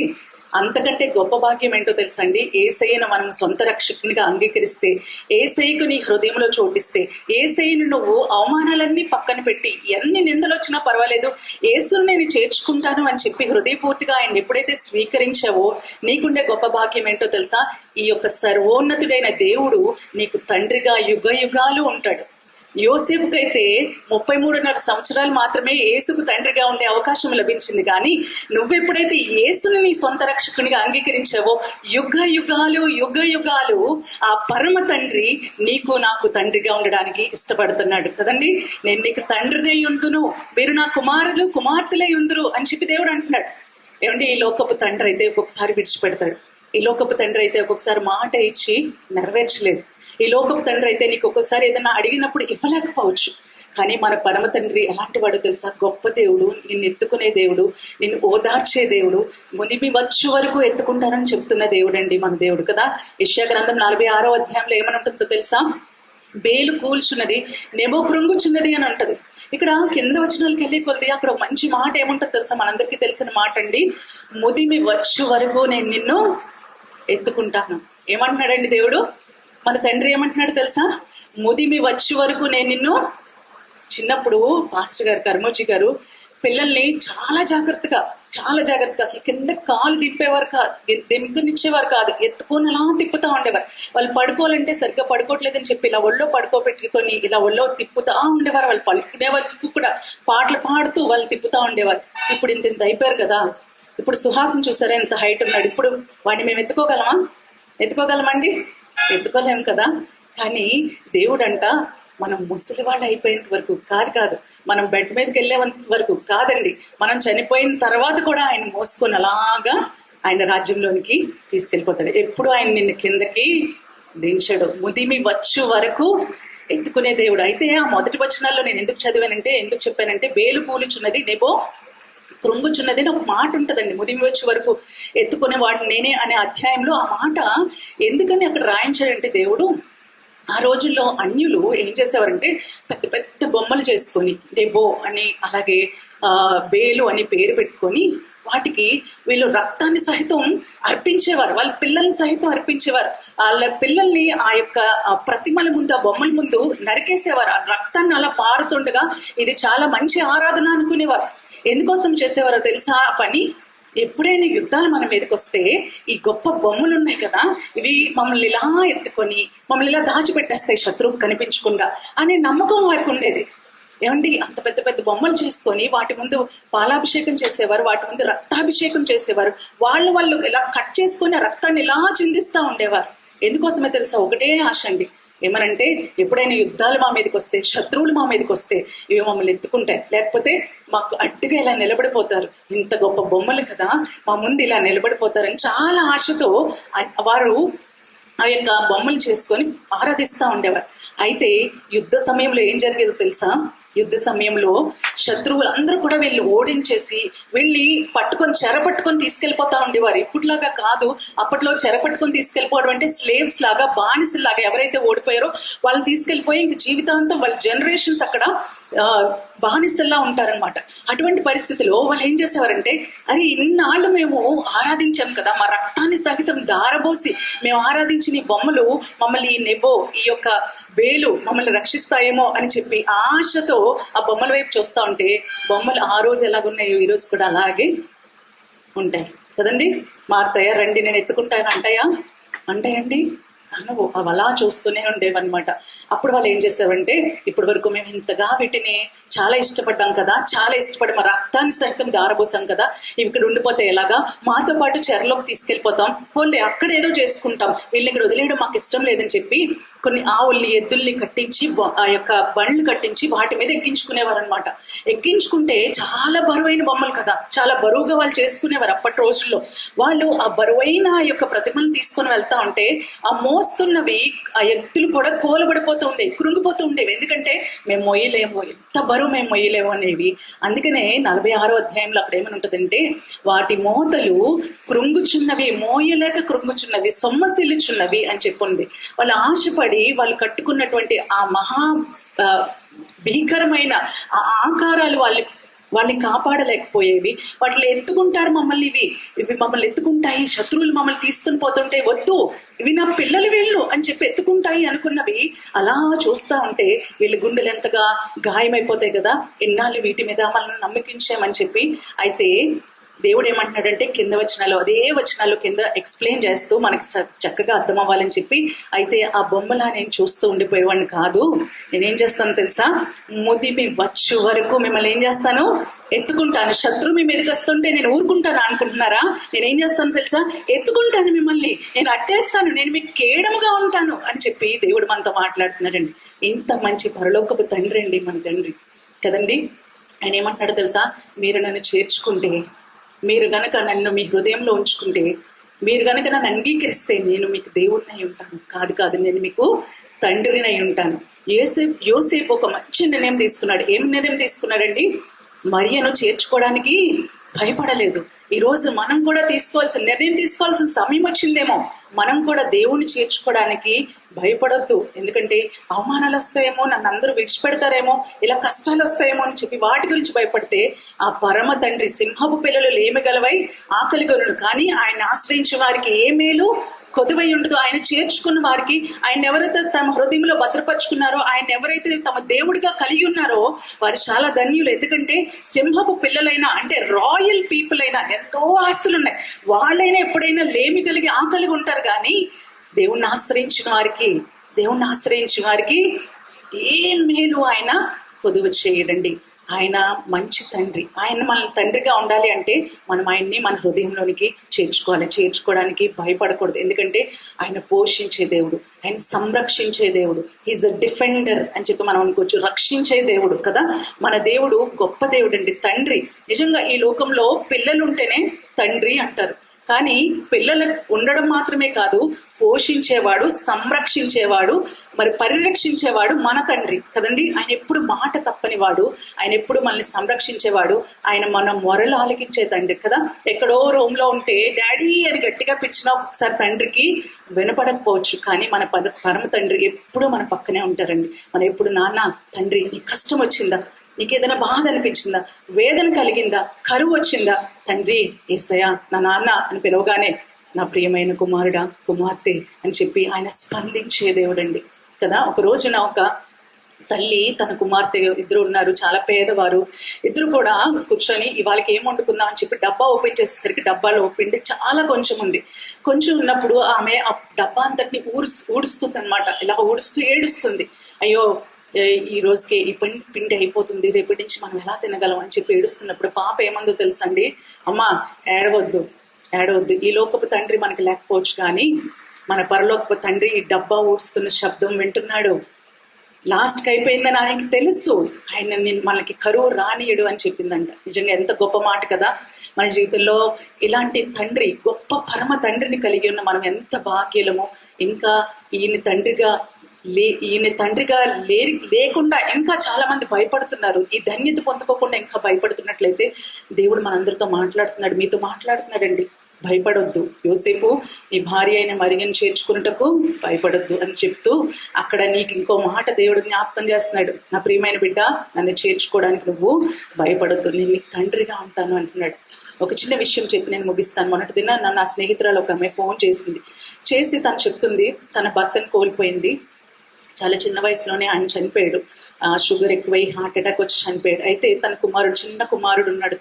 అంతకంటే గొప్ప భాగ్యం ఏంటో తెలుసండి? యేసయ్యను మనం సొంత రక్షకునిగా అంగీకరిస్తే, యేసయ్యకు నీ హృదయంలో చోటిస్తే, యేసయ్యను నువ్వు అవమానాలన్నీ పక్కన పెట్టి ఎన్ని నిందలు వచ్చినా పర్వాలేదు యేసుని నేను చేర్చుకుంటాను అని చెప్పి హృదయపూర్తిగా ఆయన ఎప్పుడైతే స్వీకరించావో నీకుండే గొప్ప భాగ్యం ఏంటో తెలుసా? ఈ యొక్క సర్వోన్నతుడైన దేవుడు నీకు తండ్రిగా యుగ యుగాలు ఉంటాడు. యోసేపుకైతే 33.5 సంవత్సరాలు మాత్రమే యేసుకు తండ్రిగా ఉండే అవకాశం లభించింది. కానీ నువ్వెప్పుడైతే యేసుని నీ సొంత రక్షకునిగా అంగీకరించావో యుగ యుగాలు ఆ పరమ తండ్రి నీకు నాకు తండ్రిగా ఉండడానికి ఇష్టపడుతున్నాడు కదండి. నేను నీకు తండ్రినై ఉందును, మీరు నా కుమారులు కుమార్తెలై ఉందురు అని చెప్పి దేవుడు అంటున్నాడు. ఏమంటే ఈ లోకపు తండ్రి అయితే ఒక్కొక్కసారి విడిచిపెడతాడు. ఈ లోకపు తండ్రి అయితే ఒక్కొక్కసారి మాట ఇచ్చి నెరవేర్చలేదు. ఈ లోకపు తండ్రి అయితే నీకు ఒక్కొక్కసారి ఏదైనా అడిగినప్పుడు ఇవ్వలేకపోవచ్చు. కానీ మన పరమ తండ్రి ఎలాంటి వాడు తెలుసా? గొప్ప దేవుడు, నిన్ను ఎత్తుకునే దేవుడు, నిన్ను ఓదార్చే దేవుడు, మునిమి వచ్చు వరకు ఎత్తుకుంటానని చెప్తున్న దేవుడు అండి మన దేవుడు కదా. యెషయా గ్రంథం 46వ అధ్యాయంలో ఏమని ఉంటుందో తెలుసా? బేలు కూల్చున్నది, నెబో కృంగుచున్నది అని అంటది. ఇక్కడ కింద వచనాలకు వెళ్ళి కొద్ది అక్కడ మంచి మాట ఏముంటుంది తెలుసా? మనందరికీ తెలిసిన మాట అండి. ముదిమి వచ్చు వరకు నేను నిన్ను ఎత్తుకుంటాను. ఏమంటున్నాడండి దేవుడు? మన తండ్రి ఏమంటున్నాడు తెలుసా? ముదిమి వచ్చే వరకు నేను నిన్ను. చిన్నప్పుడు పాస్టర్ గారు కర్మోజీ గారు పిల్లల్ని చాలా జాగ్రత్తగా అసలు కింద కాలు దింపనిచ్చేవారు కాదు, ఎత్తుకొని అలా తిప్పుతా ఉండేవారు. వాళ్ళు పడుకోవాలంటే సరిగ్గా పడుకోవట్లేదని చెప్పి ఇలా ఒళ్ళో పడుకోబెట్టుకొని ఇలా ఒళ్ళో తిప్పుతా ఉండేవారు. వాళ్ళు పడుకునేవారు కూడా పాటలు పాడుతూ వాళ్ళు తిప్పుతా ఉండేవారు. ఇప్పుడు ఇంత అయిపోయారు కదా. ఇప్పుడు సుహాసిని చూసారా ఎంత హైట్ ఉన్నాడు. ఇప్పుడు వాడిని మేము ఎత్తుకోగలమండి? ఎత్తుకోలేము కదా. కానీ దేవుడంట మనం ముసలివాళ్ళు అయిపోయేంత వరకు కాదు, మనం బెడ్ మీదకి వెళ్ళేంత వరకు కాదండి, మనం చనిపోయిన తర్వాత కూడా ఆయన మోసుకొని అలాగా ఆయన రాజ్యంలోనికి తీసుకెళ్ళిపోతాడు. ఎప్పుడు ఆయన నిన్ను కిందకి దించడు. ముదిమి వచ్చు వరకు ఎత్తుకునే దేవుడు. అయితే ఆ మొదటి వచనాల్లో నేను ఎందుకు చెప్పానంటే బేలు కూలుచున్నది, నెబో కృంగుచున్నది అని ఒక మాట ఉంటుందండి. ముదిమి వచ్చే వరకు ఎత్తుకునే వాడిని నేనే అనే అధ్యాయంలో ఆ మాట ఎందుకని అక్కడ రాయించాడంటే దేవుడు ఆ రోజుల్లో అన్యులు ఏం చేసేవారంటే పెద్ద పెద్ద బొమ్మలు చేసుకొని డెబో అని అలాగే బేలు అని పేరు పెట్టుకొని వాటికి వీళ్ళు రక్తాన్ని సహితం అర్పించేవారు. వాళ్ళ పిల్లల్ని సహితం అర్పించేవారు. వాళ్ళ పిల్లల్ని ఆ యొక్క ప్రతిమల ముందు, ఆ బొమ్మల ముందు నరికేసేవారు. ఆ రక్తాన్ని అలా పారుతుండగా ఇది చాలా మంచి ఆరాధన అనుకునేవారు. ఎందుకోసం చేసేవారో తెలుసా ఆ పని? ఎప్పుడైనా యుద్ధాలు మన మీదకి వస్తే ఈ గొప్ప బొమ్మలు ఉన్నాయి కదా, ఇవి మమ్మల్ని ఇలా ఎత్తుకొని మమ్మల్ని ఇలా దాచిపెట్టేస్తాయి శత్రువు కనిపించకుండా అనే నమ్మకం వారికి ఉండేది. ఏమండి, అంత పెద్ద పెద్ద బొమ్మలు చేసుకొని వాటి ముందు పాలాభిషేకం చేసేవారు, వాటి ముందు రక్తాభిషేకం చేసేవారు. వాళ్ళు ఇలా కట్ చేసుకొని ఆ రక్తాన్ని ఇలా చిందిస్తూ ఉండేవారు. ఎందుకోసమే తెలుసా? ఒకటే ఆశ అండి. ఏమనంటే ఎప్పుడైనా యుద్ధాలు మా మీదకి వస్తే, శత్రువులు మా మీదకి వస్తే ఇవి మమ్మల్ని ఎత్తుకుంటాయి, లేకపోతే మాకు అడ్డుగా ఇలా నిలబడిపోతారు. ఇంత గొప్ప బొమ్మలు కదా, మా ముందు ఇలా నిలబడిపోతారని చాలా ఆశతో వారు ఆ యొక్క బొమ్మలు చేసుకొని ఆరాధిస్తూ ఉండేవారు. అయితే యుద్ధ సమయంలో ఏం జరిగేదో తెలుసా? యుద్ధ సమయంలో శత్రువులందరూ కూడా వీళ్ళు ఓడించేసి వెళ్ళి చెరపట్టుకొని తీసుకెళ్ళిపోతా ఉండేవారు. ఇప్పటిలాగా కాదు. అప్పట్లో చెరపట్టుకొని తీసుకెళ్ళిపోవడం అంటే స్లేవ్స్ లాగా, బానిసల్లాగా ఎవరైతే ఓడిపోయారో వాళ్ళని తీసుకెళ్ళిపోయి ఇంక జీవితాంతం వాళ్ళ జనరేషన్స్ అక్కడ బానిసల్లా ఉంటారనమాట. అటువంటి పరిస్థితిలో వాళ్ళు ఏం చేసేవారంటే, అరే ఇన్నాళ్ళు మేము ఆరాధించాం కదా, మా రక్తాన్ని సహితం దారబోసి మేము ఆరాధించిన ఈ బొమ్మలు మమ్మల్ని ఈ నెబో, ఈ యొక్క బేలు మమ్మల్ని రక్షిస్తాయేమో అని చెప్పి ఆశతో ఆ బొమ్మల వైపు చూస్తూ ఉంటే బొమ్మలు ఆ రోజు ఎలాగున్నాయో ఈ రోజు కూడా అలాగే ఉంటాయి కదండి. మారుతాయా? రండి నేను ఎత్తుకుంటాను అంటాయండి. అవి అలా చూస్తూనే ఉండేవన్నమాట. అప్పుడు వాళ్ళు ఏం చేసేవంటే, ఇప్పటి వరకు మేము ఇంతగా వీటిని చాలా ఇష్టపడ్డాం కదా, చాలా ఇష్టపడి మా రక్తాన్ని సహితం దారబోసాం కదా, ఇవి ఇక్కడ ఉండిపోతే ఎలాగా, మాతో పాటు చెరలోకి తీసుకెళ్ళిపోతాం, పోలే అక్కడ ఏదో చేసుకుంటాం, వీళ్ళని ఇక్కడ వదిలేయడం మాకు ఇష్టం లేదని చెప్పి కొన్ని ఆవుల్ని ఎద్దుల్ని కట్టించి ఆ యొక్క బండ్లు కట్టించి వాటి మీద ఎక్కించుకునేవారు అనమాట. ఎక్కించుకుంటే చాలా బరువైన బొమ్మలు కదా, చాలా బరువుగా వాళ్ళు చేసుకునేవారు అప్పటి రోజుల్లో. వాళ్ళు ఆ బరువైన యొక్క ప్రతిమను తీసుకొని వెళ్తా ఉంటే ఆ మోస్తున్నవి ఆ ఎత్తులు కూడా కోలబడిపోతూ ఉండేవి, కృంగిపోతూ ఉండేవి. ఎందుకంటే మేము మొయ్యలేము, ఎంత బరువు మేము మొయ్యలేము అనేవి. అందుకనే 46వ అధ్యాయంలో అక్కడ ఏమని ఉంటుందంటే, వాటి మోతలు కృంగుచున్నవి, మోయలేక కృంగుచున్నవి, సొమ్మసిల్లుచున్నవి అని చెప్పుంది. వాళ్ళు ఆశపడి వాళ్ళు కట్టుకున్నటువంటి ఆ మహా భీకరమైన ఆ ఆకారాలు వాళ్ళని కాపాడలేకపోయేవి. వాటిని ఎత్తుకుంటారు మమ్మల్ని, ఇవి మమ్మల్ని ఎత్తుకుంటాయి, శత్రువులు మమ్మల్ని తీసుకుని పోతుంటే వద్దు, ఇవి నా పిల్లలు వీళ్ళు అని చెప్పి ఎత్తుకుంటాయి అనుకున్నవి అలా చూస్తూ ఉంటే వీళ్ళ గుండెలు ఎంతగా గాయమైపోతాయి కదా, ఎన్నాళ్ళు వీటి మీద మనల్ని నమ్మకించామని చెప్పి. అయితే దేవుడు ఏమంటున్నాడంటే కింద అదే వచనాలు కింద ఎక్స్ప్లెయిన్ చేస్తూ మనకి చక్కగా అర్థం అవ్వాలని చెప్పి, అయితే ఆ బొమ్మలా నేను చూస్తూ ఉండిపోయేవాడిని కాదు, నేనేం చేస్తాను తెలుసా, ముదిమి వచ్చు వరకు మిమ్మల్ని ఏం చేస్తాను, ఎత్తుకుంటాను. శత్రువు మీ మీదకి వస్తుంటే నేను ఊరుకుంటాను అనుకుంటున్నారా? నేనేం చేస్తాను తెలుసా, ఎత్తుకుంటాను మిమ్మల్ని, నేను అట్టేస్తాను, నేను మీకు కేడముగా ఉంటాను అని చెప్పి దేవుడు మనతో మాట్లాడుతున్నాడండి. ఇంత మంచి పరలోకపు తండ్రి అండి మన తండ్రి కదండి. ఆయన ఏమంటున్నాడు తెలుసా, మీరు నన్ను చేర్చుకుంటే, మీరు గనక నన్ను మీ హృదయంలో ఉంచుకుంటే, మీరు గనక నన్ను అంగీకరిస్తే నేను మీకు దేవుడినై ఉంటాను, కాదు నేను మీకు తండ్రినై ఉంటాను. యోసేపు ఒక మంచి నిర్ణయం తీసుకున్నాడు. ఏం నిర్ణయం తీసుకున్నాడండి? మరియను చేర్చుకోవడానికి భయపడలేదు. ఈరోజు మనం కూడా నిర్ణయం తీసుకోవాల్సిన సమయం వచ్చిందేమో. మనం కూడా దేవుణ్ణి చేర్చుకోవడానికి భయపడొద్దు. ఎందుకంటే అవమానాలు వస్తాయేమో, నన్ను అందరూ విడిచిపెడతారేమో, ఇలా కష్టాలు వస్తాయేమో అని చెప్పి వాటి గురించి భయపడితే ఆ పరమ తండ్రి సింహపు పిల్లలు లేమిగలవై ఆకలి గొర్రెలు, కానీ ఆయన ఆశ్రయించే వారికి ఏ మేలు కొదువై ఉండదు. ఆయన చేర్చుకున్న వారికి, ఆయన ఎవరైతే తమ హృదయంలో భద్రపరుచుకున్నారో, ఆయన ఎవరైతే తమ దేవుడిగా కలిగి ఉన్నారో వారు చాలా ధన్యులు. ఎందుకంటే సింహపు పిల్లలైనా, అంటే రాయల్ పీపుల్ అయినా, ఎంతో ఆస్తులు ఉన్నాయి, వాళ్ళైనా ఎప్పుడైనా లేమి కలిగి ఆకలిగా ఉంటారు. కానీ దేవుణ్ణి ఆశ్రయించిన వారికి ఏ మేలు ఆయన కొదువ చేయడండి. ఆయన మంచి తండ్రి. ఆయన మన తండ్రిగా ఉండాలి అంటే మనం ఆయన్ని మన హృదయంలోనికి చేర్చుకోవడానికి భయపడకూడదు. ఎందుకంటే ఆయన పోషించే దేవుడు, ఆయన సంరక్షించే దేవుడు, ఈజ్ అ డిఫెండర్ అని చెప్పి మనం అనుకోవచ్చు. రక్షించే దేవుడు కదా మన దేవుడు. గొప్ప దేవుడు అండి తండ్రి. నిజంగా ఈ లోకంలో పిల్లలుంటేనే తండ్రి అంటారు, కానీ పిల్లలు ఉండడం మాత్రమే కాదు, పోషించేవాడు, సంరక్షించేవాడు, మరి పరిరక్షించేవాడు మన తండ్రి కదండి. ఆయన ఎప్పుడు మాట తప్పని వాడు, ఆయన ఎప్పుడు మనల్ని సంరక్షించేవాడు, ఆయన మన మొరలు ఆలకించే తండ్రి కదా. ఎక్కడో రూమ్లో ఉంటే డాడీ అని గట్టిగా పిలిచినా ఒకసారి తండ్రికి వినపడకపోవచ్చు, కానీ మన పరమ తండ్రి ఎప్పుడు మన పక్కనే ఉంటారండి. మనం ఎప్పుడు నాన్న, తండ్రి నీకు కష్టం వచ్చిందా, నీకేదైనా బాధ అనిపించిందా, వేదన కలిగిందా, కరువు వచ్చిందా, తండ్రి యేసయ్యా నా నాన్న అని పిలవగానే నా ప్రియమైన కుమారుడా, కుమార్తె అని చెప్పి ఆయన స్పందించే దేవుడండి కదా. ఒక రోజున ఒక తల్లి తన కుమార్తె ఇద్దరు ఉన్నారు, చాలా పేదవారు. ఇద్దరు కూడా కూర్చొని ఇవాళకి ఏం వండుకుందాం అని చెప్పి డబ్బా ఓపెన్ చేసేసరికి డబ్బాలో పిండి చాలా కొంచెం ఉంది. కొంచెం ఉన్నప్పుడు ఆమె ఆ డబ్బా అంతటిని ఊడుస్తుంది అనమాట. ఇలా ఊడుస్తూ ఏడుస్తుంది, అయ్యో ఈ రోజుకి ఈ పిండి అయిపోతుంది, రేపటి నుంచి మనం ఎలా తినగలం అని చెప్పి ఏడుస్తున్నప్పుడు పాప ఏమందో తెలుసండి, అమ్మా ఏడవద్దు, ఈ లోకపు తండ్రి మనకి లేకపోవచ్చు, కానీ మన పరలోకపు తండ్రి ఈ డబ్బా ఊడుస్తున్న శబ్దం వింటున్నాడు. లాస్ట్కి అయిపోయిందని ఆయనకి తెలుసు, ఆయన మనకి కరువు రానియడు అని చెప్పిందంట. నిజంగా ఎంత గొప్ప మాట కదా. మన జీవితంలో ఇలాంటి తండ్రి, గొప్ప పరమ తండ్రిని కలిగి ఉన్న మనం ఎంత భాగ్యులమో. ఇంకా ఈయన తండ్రిగా ఈయన తండ్రిగా లేకుండా ఇంకా చాలా మంది భయపడుతున్నారు. ఈ ధన్యత పొందుకోకుండా ఇంకా భయపడుతున్నట్లయితే దేవుడు మనందరితో మాట్లాడుతున్నాడు, మీతో మాట్లాడుతున్నాడండి. భయపడొద్దు. యోసేపు నీ భార్య అయిన మరియను చేర్చుకున్నటకు భయపడొద్దు అని చెప్తూ అక్కడ నీకు ఇంకో మాట దేవుడు జ్ఞాపకం చేస్తున్నాడు. నా ప్రియమైన బిడ్డ, నన్ను చేర్చుకోవడానికి నువ్వు భయపడొద్దు, నేను నీకు తండ్రిగా ఉంటాను అంటున్నాడు. ఒక చిన్న విషయం చెప్పి నేను ముగిస్తాను. మొన్నటి దిన నా స్నేహితురాలు ఒక అమ్మాయి ఫోన్ చేసి తను చెప్తుంది తన భర్తను కోల్పోయింది. చాలా చిన్న వయసులోనే ఆయన చనిపోయాడు. షుగర్ ఎక్కువై హార్ట్ అటాక్ వచ్చి చనిపోయాడు. అయితే చిన్న కుమారుడు ఉన్నాడు.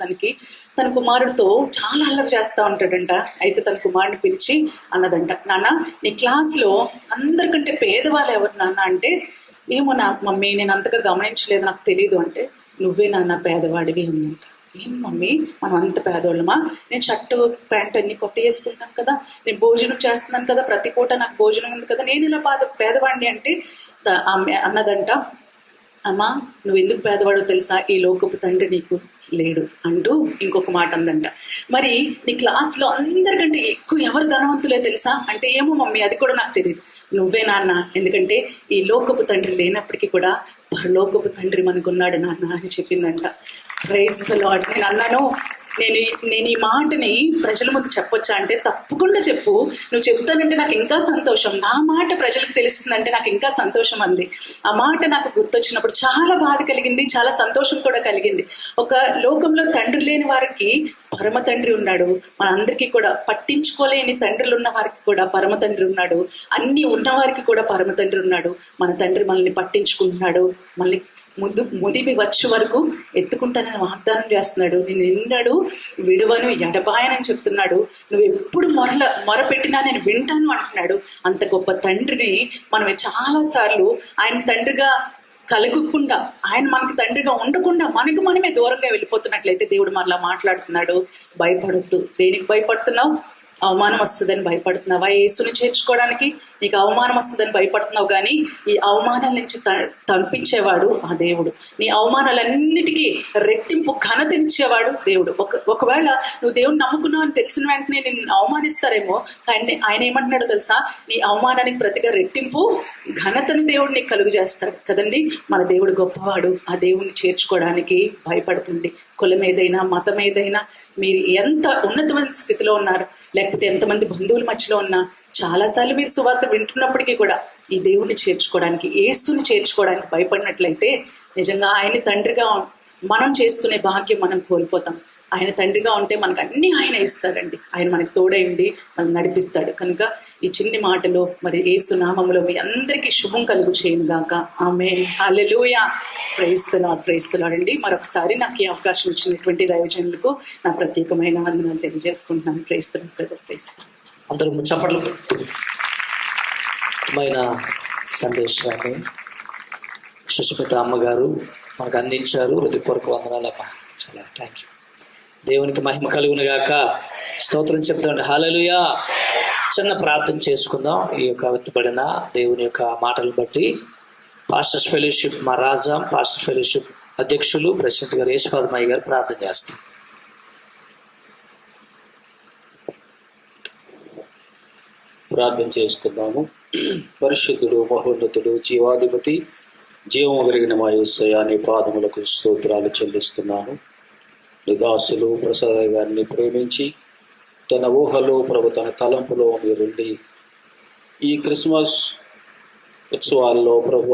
తన కుమారుడితో చాలా అల్లరి చేస్తూ ఉంటాడంట. అయితే తన కుమారుడిని పిలిచి అన్నదంట, నాన్న నీ క్లాస్లో అందరికంటే పేదవాళ్ళు ఎవరు నాన్న అంటే, ఏమో నా మమ్మీ నేను అంతగా గమనించలేదు, నాకు తెలీదు అంటే, నువ్వే నాన్న పేదవాడివి ఉందంట. ఏం మమ్మీ మనం అంత పేదవాళ్ళమా? నేను షర్టు ప్యాంట్ అన్ని కొత్త వేసుకుంటాను కదా, నేను భోజనం చేస్తున్నాను కదా, ప్రతి పూట నాకు భోజనం ఉంది కదా, నేను ఇలా పేదవాడిని అంటే అన్నదంట, అమ్మా నువ్వు ఎందుకు పేదవాడో తెలుసా, ఈ లోకపు తండ్రి నీకు లేడు అంటూ ఇంకొక మాట అందంట. మరి నీ క్లాస్లో అందరికంటే ఎక్కువ ఎవరు ధనవంతులే తెలుసా అంటే, ఏమో మమ్మీ అది కూడా నాకు తెలియదు, నువ్వే నాన్న, ఎందుకంటే ఈ లోకపు తండ్రి లేనప్పటికీ కూడా పరలోకపు తండ్రి మనకున్నాడు నాన్న అని చెప్పిందంట. Praise the lord. నేను అన్నాను, నేను ఈ మాటని ప్రజల ముందు చెప్పొచ్చా అంటే, తప్పకుండా చెప్పు, నువ్వు చెప్తానంటే నాకు ఇంకా సంతోషం, నా మాట ప్రజలకు తెలుస్తుందంటే నాకు ఇంకా సంతోషం అంది. ఆ మాట నాకు గుర్తొచ్చినప్పుడు చాలా బాధ కలిగింది, చాలా సంతోషం కూడా కలిగింది. ఒక లోకంలో తండ్రి లేని వారికి పరమ తండ్రి ఉన్నాడు. మనందరికీ కూడా పట్టించుకోలేని తండ్రులు ఉన్న వారికి కూడా పరమ తండ్రి ఉన్నాడు. అన్ని ఉన్నవారికి కూడా పరమ తండ్రి ఉన్నాడు. మన తండ్రి మనల్ని పట్టించుకుంటున్నాడు, మనల్ని ముదిమి వచ్చే వరకు ఎత్తుకుంటానని వాగ్దానం చేస్తున్నాడు. నేను ఎన్నడూ విడువను ఎడబాయనని చెప్తున్నాడు. నువ్వు ఎప్పుడు మొరపెట్టినా నేను వింటాను అంటున్నాడు. అంత గొప్ప తండ్రిని మనం చాలాసార్లు ఆయన తండ్రిగా కలగకుండా, ఆయన మనకి తండ్రిగా ఉండకుండా మనమే దూరంగా వెళ్ళిపోతున్నట్లయితే దేవుడు మనలా మాట్లాడుతున్నాడు. భయపడొద్దు. దేనికి భయపడుతున్నావు? అవమానం వస్తుందని భయపడుతున్నావా? యేసుని చేర్చుకోవడానికి నీకు అవమానం వస్తుందని భయపడుతున్నావు, కానీ ఈ అవమానాల నుంచి తప్పించేవాడు ఆ దేవుడు. నీ అవమానాలన్నిటికీ రెట్టింపు ఘనతనిచ్చేవాడు దేవుడు. ఒకవేళ నువ్వు దేవుని నమ్ముకున్నావు అని తెలిసిన వెంటనే నిన్ను అవమానిస్తారేమో, కానీ ఆయన ఏమంటున్నాడో తెలుసా, నీ అవమానానికి ప్రతిగా రెట్టింపు ఘనతను దేవుడు నీకు కలుగు చేస్తాడు కదండి. మన దేవుడు గొప్పవాడు. ఆ దేవుణ్ణి చేర్చుకోవడానికి భయపడుతుంది. కులం ఏదైనా, మతం ఏదైనా, మీరు ఎంత ఉన్నతమైన స్థితిలో ఉన్నారు, లేకపోతే ఎంతమంది బంధువుల మధ్యలో ఉన్నా, చాలాసార్లు మీరు సువార్త వింటున్నప్పటికీ కూడా ఈ దేవుణ్ణి చేర్చుకోవడానికి, యేసుని చేర్చుకోవడానికి భయపడినట్లయితే నిజంగా ఆయన తండ్రిగా మనం చేసుకునే భాగ్యం మనం కోల్పోతాం. ఆయన తండ్రిగా ఉంటే మనకు అన్ని ఆయన ఇస్తాడండి. ఆయన మనకు తోడైండి మనం నడిపిస్తాడు. కనుక ఈ చిన్ని మాటలో మరి యేసు నామములో మీ అందరికీ శుభం కలుగు చేయను గాక. ఆమేన్. హల్లెలూయా. ప్రైజ్ ది లార్డ్ అండి. మరొకసారి నాకు ఈ అవకాశం ఇచ్చినటువంటి దైవజనులకు నా ప్రత్యేకమైన వందనాలు తెలియజేసుకుంటున్నాను. Praise the Lord. అందరూ చప్పట్లు సందేశాన్ని సుష్మిత అమ్మగారు మనకు అందించారు. హృదయపూర్వక వందనాలమ్మా. చాలా థ్యాంక్ యూ. దేవునికి మహిమ కలుగును గాక. స్తోత్రం చెప్తామండి. హల్లెలూయా. చిన్న ప్రార్థన చేసుకుందాం. ఈ యొక్క వెత్తబడిన దేవుని యొక్క మాటలు బట్టి పాస్టర్స్ ఫెలోషిప్ మా రాజా పాస్టర్స్ ఫెలోషిప్ అధ్యక్షులు ప్రెసిడెంట్ గారు యేసుపాదమయ్య గారు ప్రార్థన చేస్తారు. ప్రార్థన చేసుకుందాము. పరిశుద్ధుడు, మహోన్నతుడు, జీవాధిపతి, జీవము కలిగిన మా యేసయ్య నీ పాదములకు స్తోత్రాలు చెల్లిస్తున్నాను. నీ దాసులు ప్రసాద్ గారిని ప్రేమించి తన ఊహలో ప్రభు తన తలంపులో మీరుండి ఈ క్రిస్మస్ ఉత్సవాల్లో ప్రభు,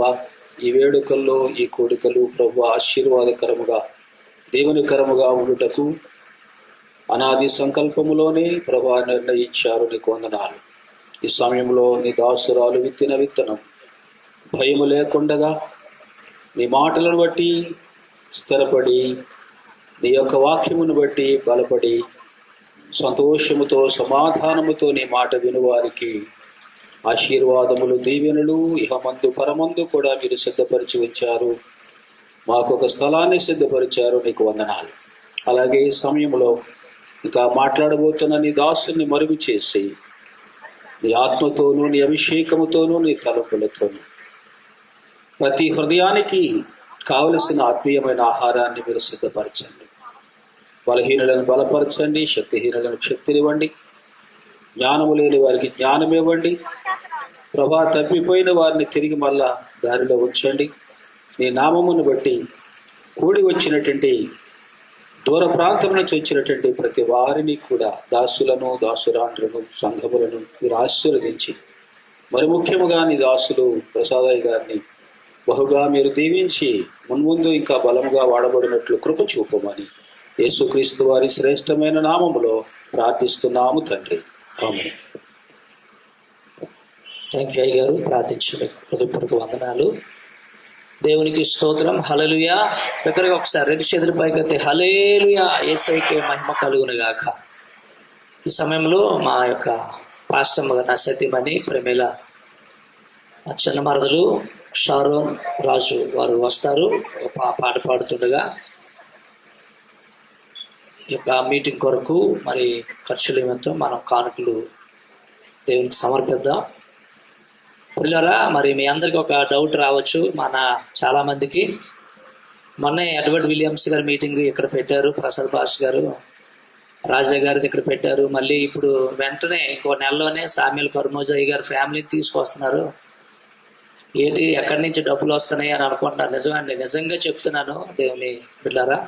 ఈ వేడుకల్లో ఈ కోడికలు ప్రభు ఆశీర్వాదకరముగా దేవునికరముగా ఉండుటకు అనాది సంకల్పములోనే ప్రభు నిర్ణయించారు. నీకు వందనాలు. ఈ సమయంలో నీ దాసురాలు విత్తిన విత్తనం భయము లేకుండగా నీ మాటలను బట్టి స్థిరపడి, నీ యొక్క వాక్యమును బట్టి బలపడి, సంతోషముతో సమాధానముతో నీ మాట వినువారికి ఆశీర్వాదములు, దీవెనలు ఇహమందు పరమందు కూడా మీరు సిద్ధపరిచి ఉంచారు. మాకు ఒక స్థలాన్ని సిద్ధపరిచారు. నీకు వందనాలు. అలాగే ఈ సమయంలో ఇంకా మాట్లాడబోతున్న నీ దాసుని మరుగు చేసి నీ ఆత్మతోనూ నీ అభిషేకముతోనూ నీ తలుపులతోనూ ప్రతి హృదయానికి కావలసిన ఆత్మీయమైన ఆహారాన్ని మీరు సిద్ధపరచండి. బలహీనులను బలపరచండి, శక్తిహీనులను శక్తినివ్వండి, జ్ఞానము లేని వారికి జ్ఞానం ఇవ్వండి, ప్రభా, తప్పిపోయిన వారిని తిరిగి మళ్ళా దారిలో ఉంచండి. నీ నామమును బట్టి కూడి వచ్చినటువంటి దూర ప్రాంతం నుంచి వచ్చినటువంటి ప్రతి వారిని కూడా దాసులను, దాసురాండ్రులను, సంఘములను మీరు ఆశీర్వదించి, మరి ముఖ్యముగా నీ దాసులు ప్రసాదయ్య గారిని బహుగా మీరు దీవించి మున్ముందు ఇంకా బలముగా వాడబడినట్లు కృప చూపమని యేసుక్రీస్తు వారి శ్రేష్టమైన నామములో ప్రార్థిస్తున్నాము తండ్రి. ఆమేన్. థ్యాంక్ యూ అయ్య గారు, ప్రార్థించండి. హృదయపూర్వక వందనాలు. దేవునికి స్తోత్రం. హల్లెలూయా. దగ్గరగా ఒకసారి రెండు చేతుల పైకెత్తి హల్లెలూయా, యేసయ్యకే మహిమ కలుగును గాక. ఈ సమయంలో మా యొక్క పాస్టమ్మ గారు, నా సతీమణి ప్రేమిల, మా చిన్న మరదలు షారోన్ రాజు వారు వస్తారు. ఒక పాట పాడుతుండగా ఈ యొక్క మీటింగ్ కొరకు మరి ఖర్చుల నిమిత్తం మనం కానుకలు దేవునికి సమర్పిద్దాం. పిల్లరా, మరి మీ అందరికీ ఒక డౌట్ రావచ్చు. చాలామందికి మొన్నే ఎడ్వర్డ్ విలియమ్స్ గారి మీటింగ్ ఇక్కడ పెట్టారు, ప్రసాద్ భాష్ గారు, రాజా గారిది ఇక్కడ పెట్టారు. మళ్ళీ ఇప్పుడు వెంటనే ఇంకో నెలలోనే సామ్యుల్ కర్మోజాయి గారి ఫ్యామిలీని తీసుకొస్తున్నారు. ఏంటి, ఎక్కడి నుంచి డబ్బులు వస్తున్నాయి అని అనుకుంటున్నారు. నిజమండి, నిజంగా చెప్తున్నాను దేవుని పిల్లరా.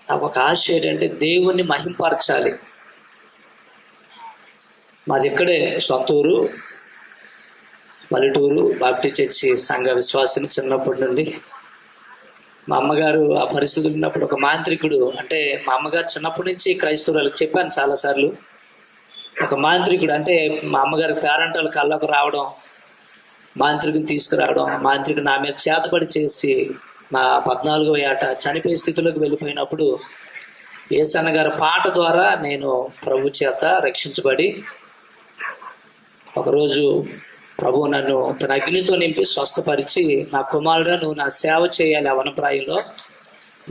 నాకు ఒక ఆశ ఏంటంటే దేవుణ్ణి మహింపరచాలి. మాది ఇక్కడే సొంత ఊరు, పల్లెటూరు, బాప్టిస్ట్ చర్చి సంఘ విశ్వాసిని చిన్నప్పటి నుండి. మా అమ్మగారు ఆ పరిస్థితులు ఉన్నప్పుడు ఒక మాంత్రికుడు, అంటే మా అమ్మగారు చిన్నప్పటి నుంచి క్రైస్తవులకు చెప్పాను చాలాసార్లు, ఒక మాంత్రికుడు అంటే మా అమ్మగారి పేరెంటల్ కళ్ళకు రావడం, మాంత్రికుని తీసుకురావడం, మాంత్రికుడు నా మీద చేతపడి చేసి నా 14వ ఏట చనిపోయే స్థితిలోకి వెళ్ళిపోయినప్పుడు యేసన్న గారి పాట ద్వారా నేను ప్రభు చేత రక్షించబడి, ఒకరోజు ప్రభు నన్ను తన అగ్నితో నింపి స్వస్థపరిచి, నా కుమారుడు నువ్వు నా సేవ చేయాలి అవనప్రాయంలో,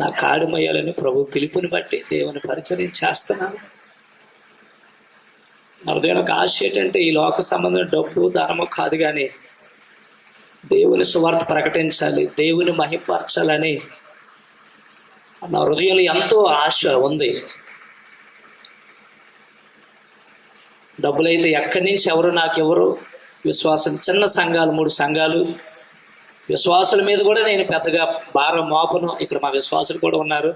నా కాడి మొయ్యాలని ప్రభు పిలుపుని బట్టి దేవుని పరిచయం చేస్తున్నాను. నా హృదయంలో ఒక ఆశ ఏంటంటే ఈ లోక సంబంధం డబ్బు ధనము కాదు, కానీ దేవుని సువార్త ప్రకటించాలి, దేవుని మహింపరచాలని నా హృదయంలో ఎంతో ఆశ ఉంది. డబ్బులైతే ఎక్కడి నుంచి ఎవరు నాకెవరు, విశ్వాసం చిన్న సంఘాలు 3 సంఘాలు, విశ్వాసుల మీద కూడా నేను పెద్దగా భారం మోపను. ఇక్కడ మా విశ్వాసులు కూడా ఉన్నారు.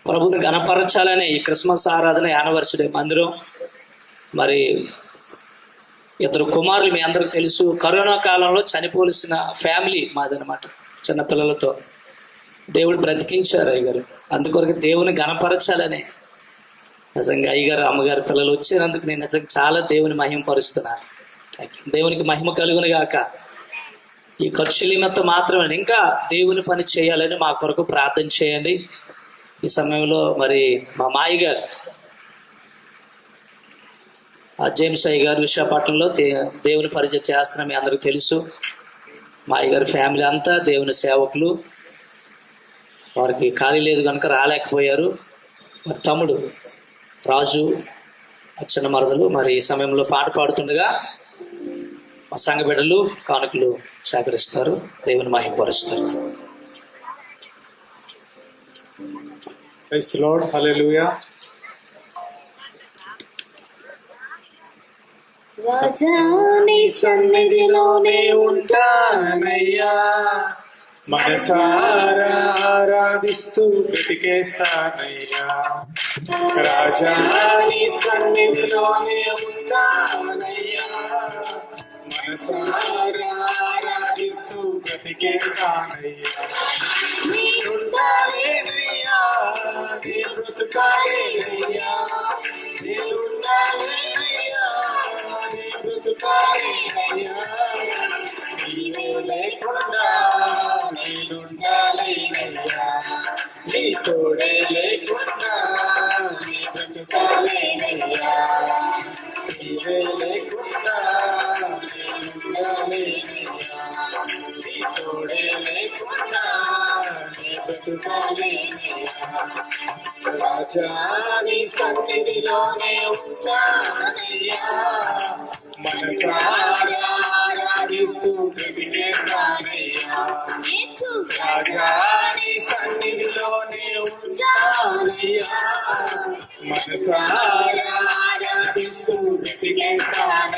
ప్రభుని గణపరచాలని ఈ క్రిస్మస్ ఆరాధన యానివర్సరీ మందిరం, మరి 2 కుమారులు మీ అందరికి తెలుసు. కరోనా కాలంలో చనిపోవలసిన ఫ్యామిలీ మాదనమాట, చిన్నపిల్లలతో దేవుడు బ్రతికించారు అయ్యగారు. అందుకొరకు దేవుని గణపరచాలని నిజంగా అయ్యగారు అమ్మగారు పిల్లలు వచ్చినందుకు నేను నిజంగా చాలా దేవుని మహిమపరుస్తున్నాను. దేవునికి మహిమ కలుగును గాక. ఈ ఖర్చుల నిమిత్తం మాత్రమే ఇంకా దేవుని పని చేయాలని మా కొరకు ప్రార్థన చేయండి. ఈ సమయంలో మరి మా మాయి గారు జేమ్స్ అయ్య గారు విశాఖపట్నంలో దేవుని పరిచయం చేస్తున్న మీ అందరికీ తెలుసు. మా అయ్యగారి ఫ్యామిలీ అంతా దేవుని సేవకులు. వారికి ఖాళీ లేదు కనుక రాలేకపోయారు. మరి తమ్ముడు రాజు, చిన్న మరదలు మరి ఈ సమయంలో పాట పాడుతుండగా మా సంఘ బిడ్డలు కానుకలు సేకరిస్తారు, దేవుని మహిమపరుస్తారు. Praise the Lord. Hallelujah. రాజాని సన్నిధిలోనే ఉంటానయ్యా, మనసారా ఆరాధిస్తూ బ్రతికేస్తానయ్యా. రాజాని సన్నిధిలోనే ఉంటానయ్యా, మనసారా ఆరాధిస్తూ బ్రతికేస్తానయ్యా. నీవుండాలేనయ్యా, నీ బ్రతుకాలేనయ్యా, నీవుండాలేనయ్యా, నీ బ్రతుకాలేనయ్యా. నీవే లేకుండా నేనుండాలేనయ్యా, నీ తోడే లేకుండా నీ బ్రతుకాలేనయ్యా. నీవే లేకుండా నేనుండాలేనయ్యా, నీ తోడే లేకుండా నీ బ్రతుకాలేనయ్యా. రాజాని సన్నిధిలోనే ఉంటానయ్యా, మనసారా ఆరాధిస్తూ బ్రతికేస్తానయ్యా. రాజాని సన్నిధిలోనే ఉంటానయ్యా, మనసారా ఆరాధిస్తూ బ్రతికేస్తానయ్యా.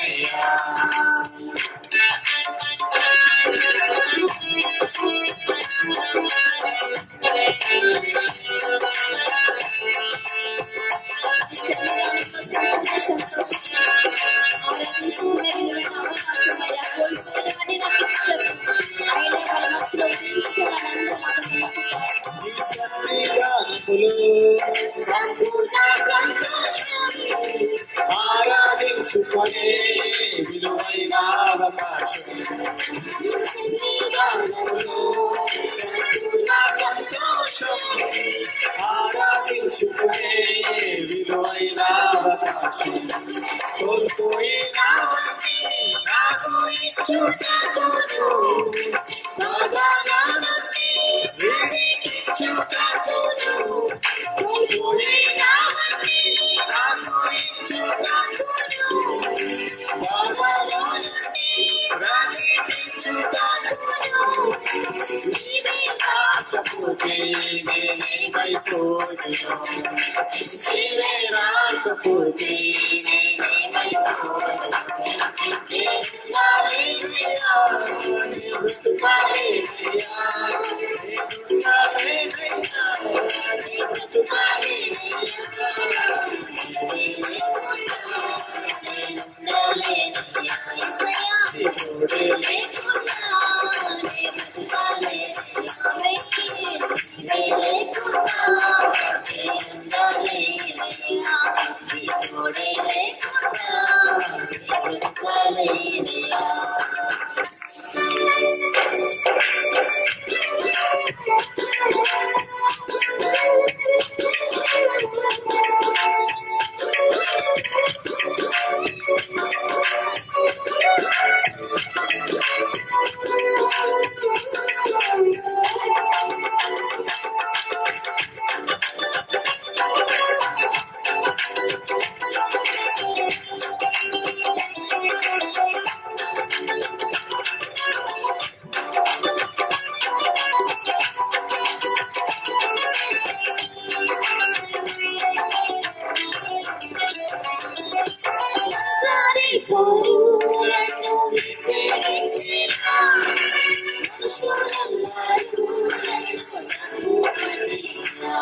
నీ సన్నిధానములో సంపూర్ణ సంతోషం ఆరాధించుకునే విలువైన అవకాశం నీ సన్నిధానములో సంపూర్ణ సంతోషం ఆరాధించుకునే విలువైన అవకాశం కోల్పోయినవన్నీ నాకు ఇచ్చుటకును వాగ్దానాలన్నీ వీడికిచ్చుటకును కోల్పోయినవన్నీ నాకు ఇచ్చుటకును వాగ్దానాలన్నీ బ్రతికించుటకును నీవే రాకపోతే నేనేమైపోదును నీవే రాకపోతే నేనేమైపోదును నేనున్నాలేనయ్యా నీ బ్రతుకాలేనయ్యా నేనున్నాలేనయ్యా నీ బ్రతుకాలేనయ్యా నీవే లేకుండా నేనుండలేనయ్యా యేసయ్యా నీ తోడే లేకుండా నీ బ్రతుకాలేనయ్యా నీవే లేకుండా నేనుండలేనయ్యా నీ తోడే లేకుండా నీ బ్రతుకాలేనయ్యా పరులను విసిగించిన మనుషులందరూ నన్ను తప్పుపట్టినా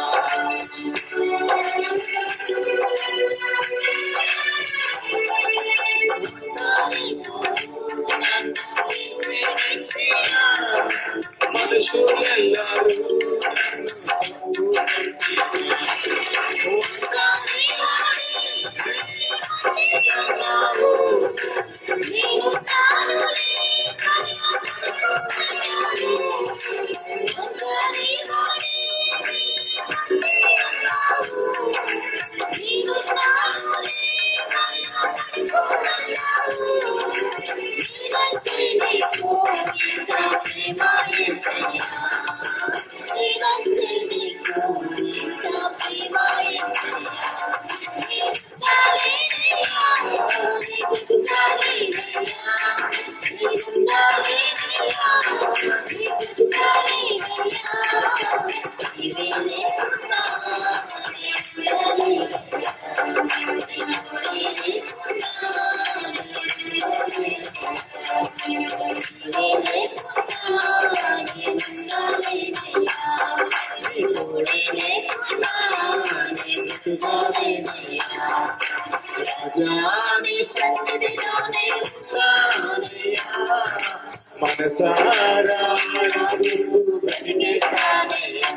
మనుషులెల్లరూ రాజాని సన్నిధిలోనే ఉంటానయ్యా మనసారా ఆరాధిస్తూ బ్రతికేస్తానయ్యా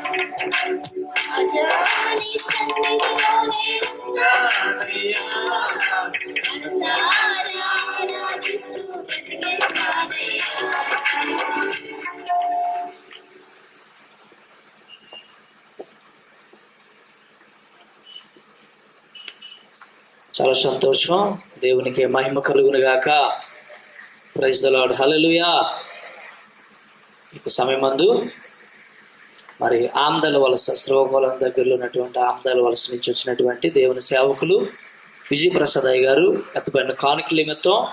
రాజాని సన్నిధిలోనే ఉంటానయ్యా మనసారా ఆరాధిస్తూ బ్రతికేస్తానయ్యా చాలా సంతోషం. దేవునికి మహిమ కలుగును గాక. Praise the lord. హల్లెలూయా. ఈ సమయమందు మరి ఆమ్దాల వలస, శ్రీకాకుళం దగ్గరలో ఉన్నటువంటి ఆమ్దాల వలస నుంచి వచ్చినటువంటి దేవుని సేవకులు విజయప్రసాద్ అయ్య గారు ఎత్తబడిన కానుకల నిమిత్తం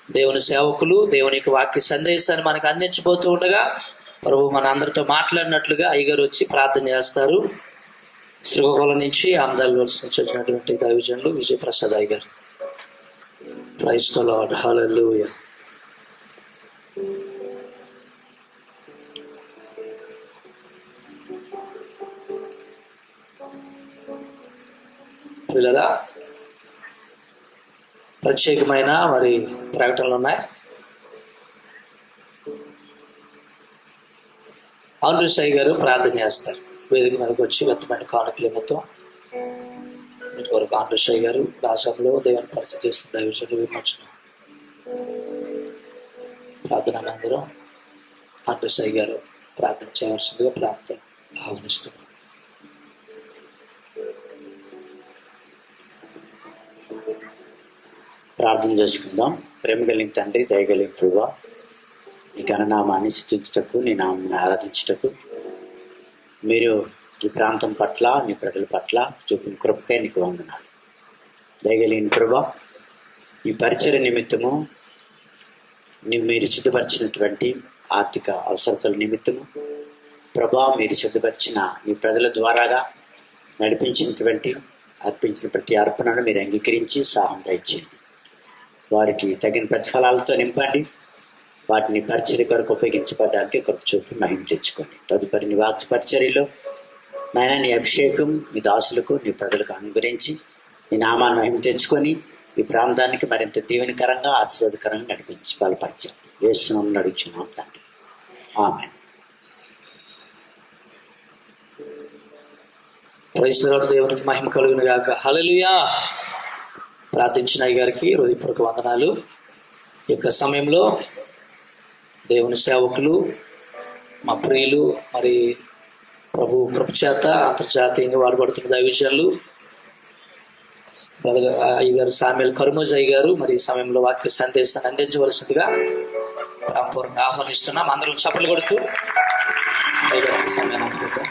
దేవుని సేవకులు దేవుని యొక్క వాక్య సందేశాన్ని మనకు అందించబోతూ ఉండగా ప్రభు మన అందరితో మాట్లాడినట్లుగా అయ్యగారు వచ్చి ప్రార్థన చేస్తారు. శ్రీకాకుళం నుంచి ఆమ్దాల వలస నుంచి వచ్చినటువంటి దైవజనులు విజయప్రసాద్ అయ్య గారు. Praise the lord. హల్లెలూయా. పిల్లరా, ప్రత్యేకమైన మరి ప్రకటనలు ఉన్నాయి. ఆండ్రూ సాయి గారు ప్రార్థన చేస్తారు. వేదిక మీదకి వచ్చి వ్యక్తమైన కానుకలు మొత్తం మీ కొరకు ఆండ్రూ సాయి గారు రాష్ట్రంలో దేవుని పరిచయం చేస్తున్న దైవజనులు విమర్శన ప్రార్థన మందిరం ఆండ్రూ సాయి గారు ప్రార్థన చేయవలసిందిగా ప్రార్థన ఆహ్వానిస్తున్నాం. ప్రార్థన చేసుకుందాం. ప్రేమ కలిగిన తండ్రి, దయగలిగిన ప్రభువా, నీ ఘననామాన్ని స్తుతించుటకు, నీ నామాన్ని ఆరాధించుటకు, మీరు ఈ ప్రాంతం పట్ల, నీ ప్రజల పట్ల చూపిన కృపకై నీకు వందనాలు. దయగలిగిన ప్రభువా, ఈ పరిచర్య నిమిత్తము మీరు సిద్ధపరిచినటువంటి ఆర్థిక అవసరతల నిమిత్తము ప్రభా, మీరు సిద్ధపరిచిన నీ ప్రజల ద్వారాగా నడిపించినటువంటి అర్పించిన ప్రతి అర్పణను మీరు అంగీకరించి సహాయం దయచేయండి. వారికి తగిన ప్రతిఫలాలతో నింపండి. వాటిని పరిచర్య కొరకు ఉపయోగించబడడానికి కృప చూపి మహిమ తెచ్చుకోండి. తదుపరి నీ వాక్య పరిచర్యలో నాయన నీ అభిషేకం నీ దాసులకు, నీ ప్రజలకు అనుగ్రహించి నీ నామాన్ని మహిమ తెచ్చుకొని ఈ ప్రాంతానికి మరింత దీవెనకరంగా, ఆశీర్వాదకరంగా నడిపించి బలపరచండి. యేసు నామమున అడుగుచున్నాం తండ్రి, ఆమేన్. Praise the lord. దేవునికి మహిమ కలుగును గాక. హల్లెలూయా. ప్రార్థించిన గారికి హృదయపూర్వక వందనాలు. ఈ యొక్క సమయంలో దేవుని సేవకులు, మా ప్రియులు, మరి ప్రభు కృపచేత అంతర్జాతీయంగా వాడబడుతున్న దైవజనులు బ్రదర్ అయ్యగారు సామ్యుల్ కరుమోజ్ అయ్య గారు మరి ఈ సమయంలో వాక్య సందేశాన్ని అందించవలసిందిగా ప్రాంపూర్ణంగా ఆహ్వానిస్తున్నాం. అందరూ చప్పట్లు కొడుతూ అయ్యగారికి సమయాన్ని అందుకుంటాం.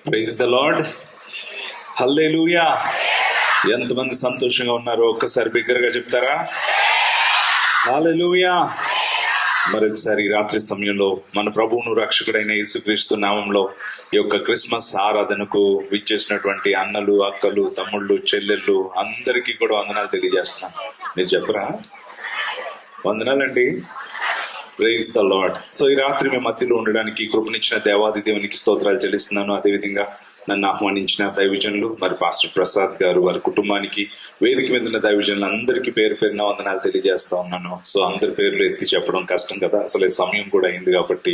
Praise the lord. హల్లెలూయా. ఎంతమంది సంతోషంగా ఉన్నారో ఒక్కసారి బిగ్గరగా చెప్తారా? హల్లెలూయా. మరొకసారి రాత్రి సమయంలో మన ప్రభువును రక్షకుడైన యేసుక్రీస్తు నామంలో ఈ యొక్క క్రిస్మస్ ఆరాధనకు విచ్చేసినటువంటి అన్నలు, అక్కలు, తమ్ముళ్ళు, చెల్లెళ్ళు అందరికీ కూడా వందనాలు తెలియజేస్తున్నాను. మీరు చెప్పరా? వందనాలండి. Praise the lord. సో ఈ రాత్రి మీ మధ్యలో ఉండడానికి కృపనిచ్చిన దేవాది దేవునికి స్తోత్రాలు చెల్లిస్తున్నాను. అదేవిధంగా నన్ను ఆహ్వానించిన దైవజనులు మరి పాస్టర్ ప్రసాద్ గారు, వారి కుటుంబానికి, వేదిక మీద ఉన్న దైవజనులు అందరికీ పేరు పేరున వందనాలు తెలియజేస్తా ఉన్నాను. సో అందరి పేర్లు ఎత్తి చెప్పడం కష్టం కదా, అసలు సమయం కూడా అయింది కాబట్టి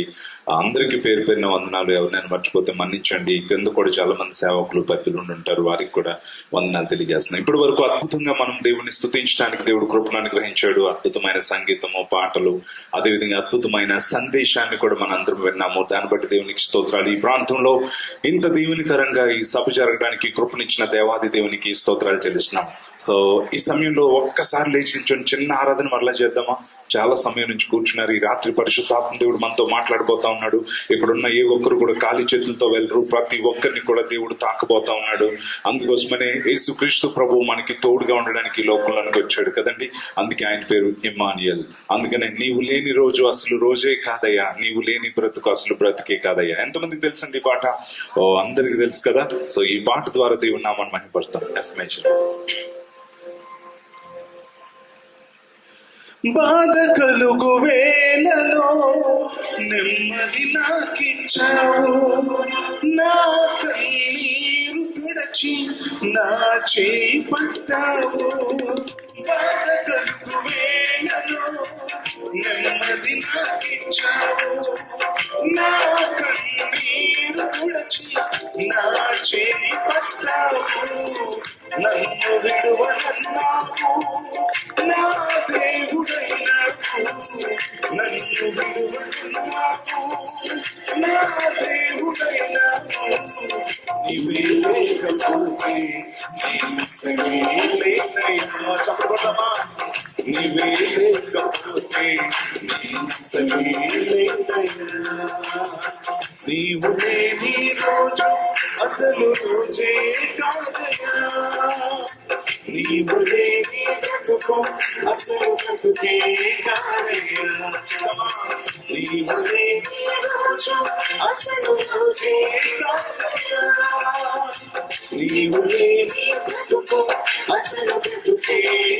అందరికీ పేరు పేరున వందనాలు. ఎవరినైనా మర్చిపోతే మన్నించండి. కింద కూడా చాలా మంది సేవకులు, పెద్దలు ఉంటారు, వారికి కూడా వందనాలు తెలియజేస్తున్నాను. ఇప్పటి వరకు అద్భుతంగా మనం దేవుని స్తుతించడానికి దేవుడు కృపను అనుగ్రహించాడు. అద్భుతమైన సంగీతము, పాటలు, అదేవిధంగా అద్భుతమైన సందేశాన్ని కూడా మనం అందరం విన్నాము. దాన్ని బట్టి దేవునికి స్తోత్రాలు. ఈ ప్రాంతంలో ఇంత దీవెనికరంగా ఈ సభ జరగడానికి కృపనిచ్చిన దేవాది దేవునికి స్తోత్రాలు చెల్లిస్తున్నాం. సో ఈ సమయంలో ఒక్కసారి లేచి నుంచొని చిన్న ఆరాధన మరలా చేద్దామా? చాలా సమయం నుంచి కూర్చున్నారు. ఈ రాత్రి పరిశుద్ధాత్మ దేవుడు మనతో మాట్లాడబోతా ఉన్నాడు. ఇక్కడున్న ఏ ఒక్కరు కూడా ఖాళీ చేతులతో వెళ్ళరు. ప్రతి ఒక్కరిని కూడా దేవుడు తాకబోతా ఉన్నాడు. అందుకోసమనే యేసుక్రీస్తు ప్రభు మనకి తోడుగా ఉండడానికి లోకంలోనికి వచ్చాడు కదండి. అందుకే ఆయన పేరు ఇమ్మానుయేల్. అందుకనే నీవు లేని రోజు అసలు రోజే కాదయ్యా, నీవు లేని బ్రతుకు అసలు బ్రతికే కాదయ్యా. ఎంతమందికి తెలుసండి ఈ పాట? అందరికి తెలుసు కదా. సో ఈ పాట ద్వారా దేవుని నామాన్ని మహిమపరుస్తాం. ఎఫ్మేషన్. బాధ కలుగు వేళలో నెమ్మది నాకిచ్చావు, నా కన్నీరు తుడచి నా చేయి పట్టావు. బాధ కలుగు వేళలో నెమ్మది నాకిచ్చావు, నా కన్నీరు తుడచి నా చేయి పట్టావు. నన్ను విడువనన్నావు నా దేవుడైనావు, నన్ను విడువనన్నావు నా దేవుడైనావు. నీవే లేకపోతే లేనైనా చెప్పగలమా? నీవే లేకపోతే లేనైనా. నీవు లేని రోజు అసలు రోజే కాదయా, నీవు లేని బ్రతుకు అసలు బ్రతుకే కాదయ్యా. నీవు లేని రోజు అసలు రోజే కాదయ్యా, నీవు లేని బ్రతుకు అసలు బ్రతుకే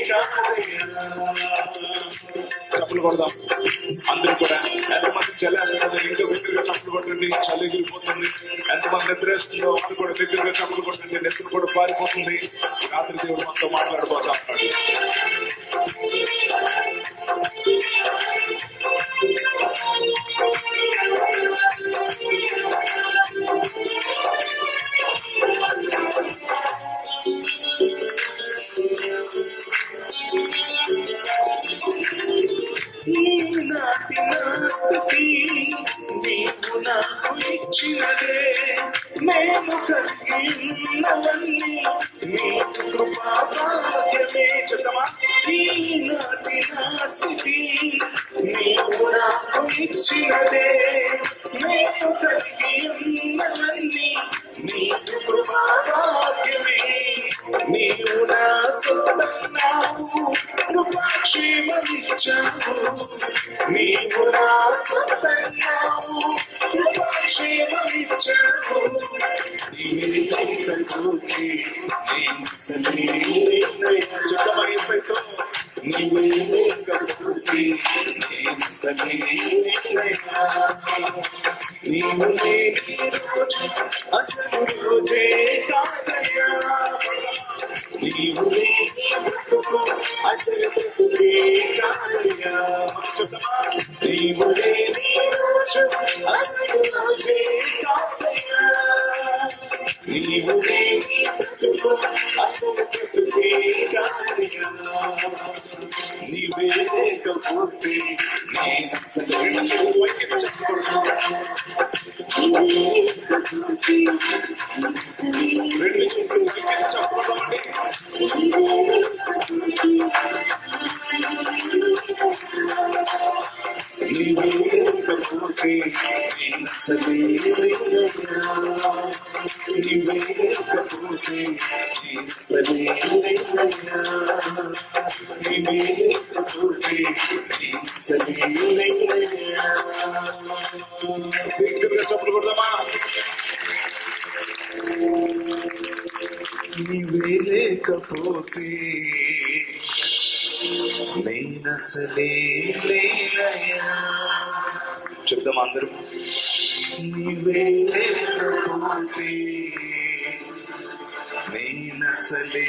కాదయ్యా. చప్పులు కొడదాం అందరూ కూడా. ఎంతమంది చల్లేస్తున్నారు ఇంకా దగ్గరగా చప్పులు కొట్టండి. చలి ఎగిరిపోతుంది. ఎంతమంది నిద్రేస్తుందో వాళ్ళు కూడా దగ్గరగా చప్పులు కొట్టండి. నిద్ర కూడా పారిపోతుంది. రాత్రి దేవుడు మనతో మాట్లాడబోతా ఉన్నాడు. ఈనాటి నా స్థితి నీవు నాకు ఇచ్చినదే, నేను కలిగి ఉన్నవన్నీ నీకు కృపా భాగ్యమే. చెప్తామా? ఈనాటి నా స్థితి నీవు నాకు ఇచ్చినదే, నేను కలిగి ఉన్నవన్నీ నీకు కృపా భాగ్యమే. నీవు నా సొంతన్నావు, కృపాక్షేమమిచ్చావు. నీవు నా సొంతన్నావు, కృపాక్షేమమిచ్చావు. నీవే లేకపోతే నేను సలేనయ్యా. చెప్తామా యేసయ్యతో? నీవే లేకపోతే నేను సలేనయ్యా. నీవు లేని రోజు అసలు రోజే కాదయ్యా. నీవు లేని బ్రతుకు అసలు బ్రతుకే కాదయ్యా. చెప్తామా? నీవు లేని రోజు అసలు రోజే కాదయ్యా. నీవు లేని బ్రతుకు అసలు బ్రతుకే కాదయ్యా. నీవే లేకపోతే నేను అసలు రెండు చూపులు వైఖరి చెప్పకూడదండి. నీవే లేకపోతే నేను అసలే లేనయ్యా. నీవే లేకపోతే నేను అసలే లేనయ్యా. నీవే లేకపోతే నేను అసలే లేనయ్యా. దగ్గరగా చెప్పులు కొడదామా? నీవే లేకపోతే నేనసలే లేనయ్యా. చెప్దామా అందరూ? నీవే లేకపోతే నేనసలే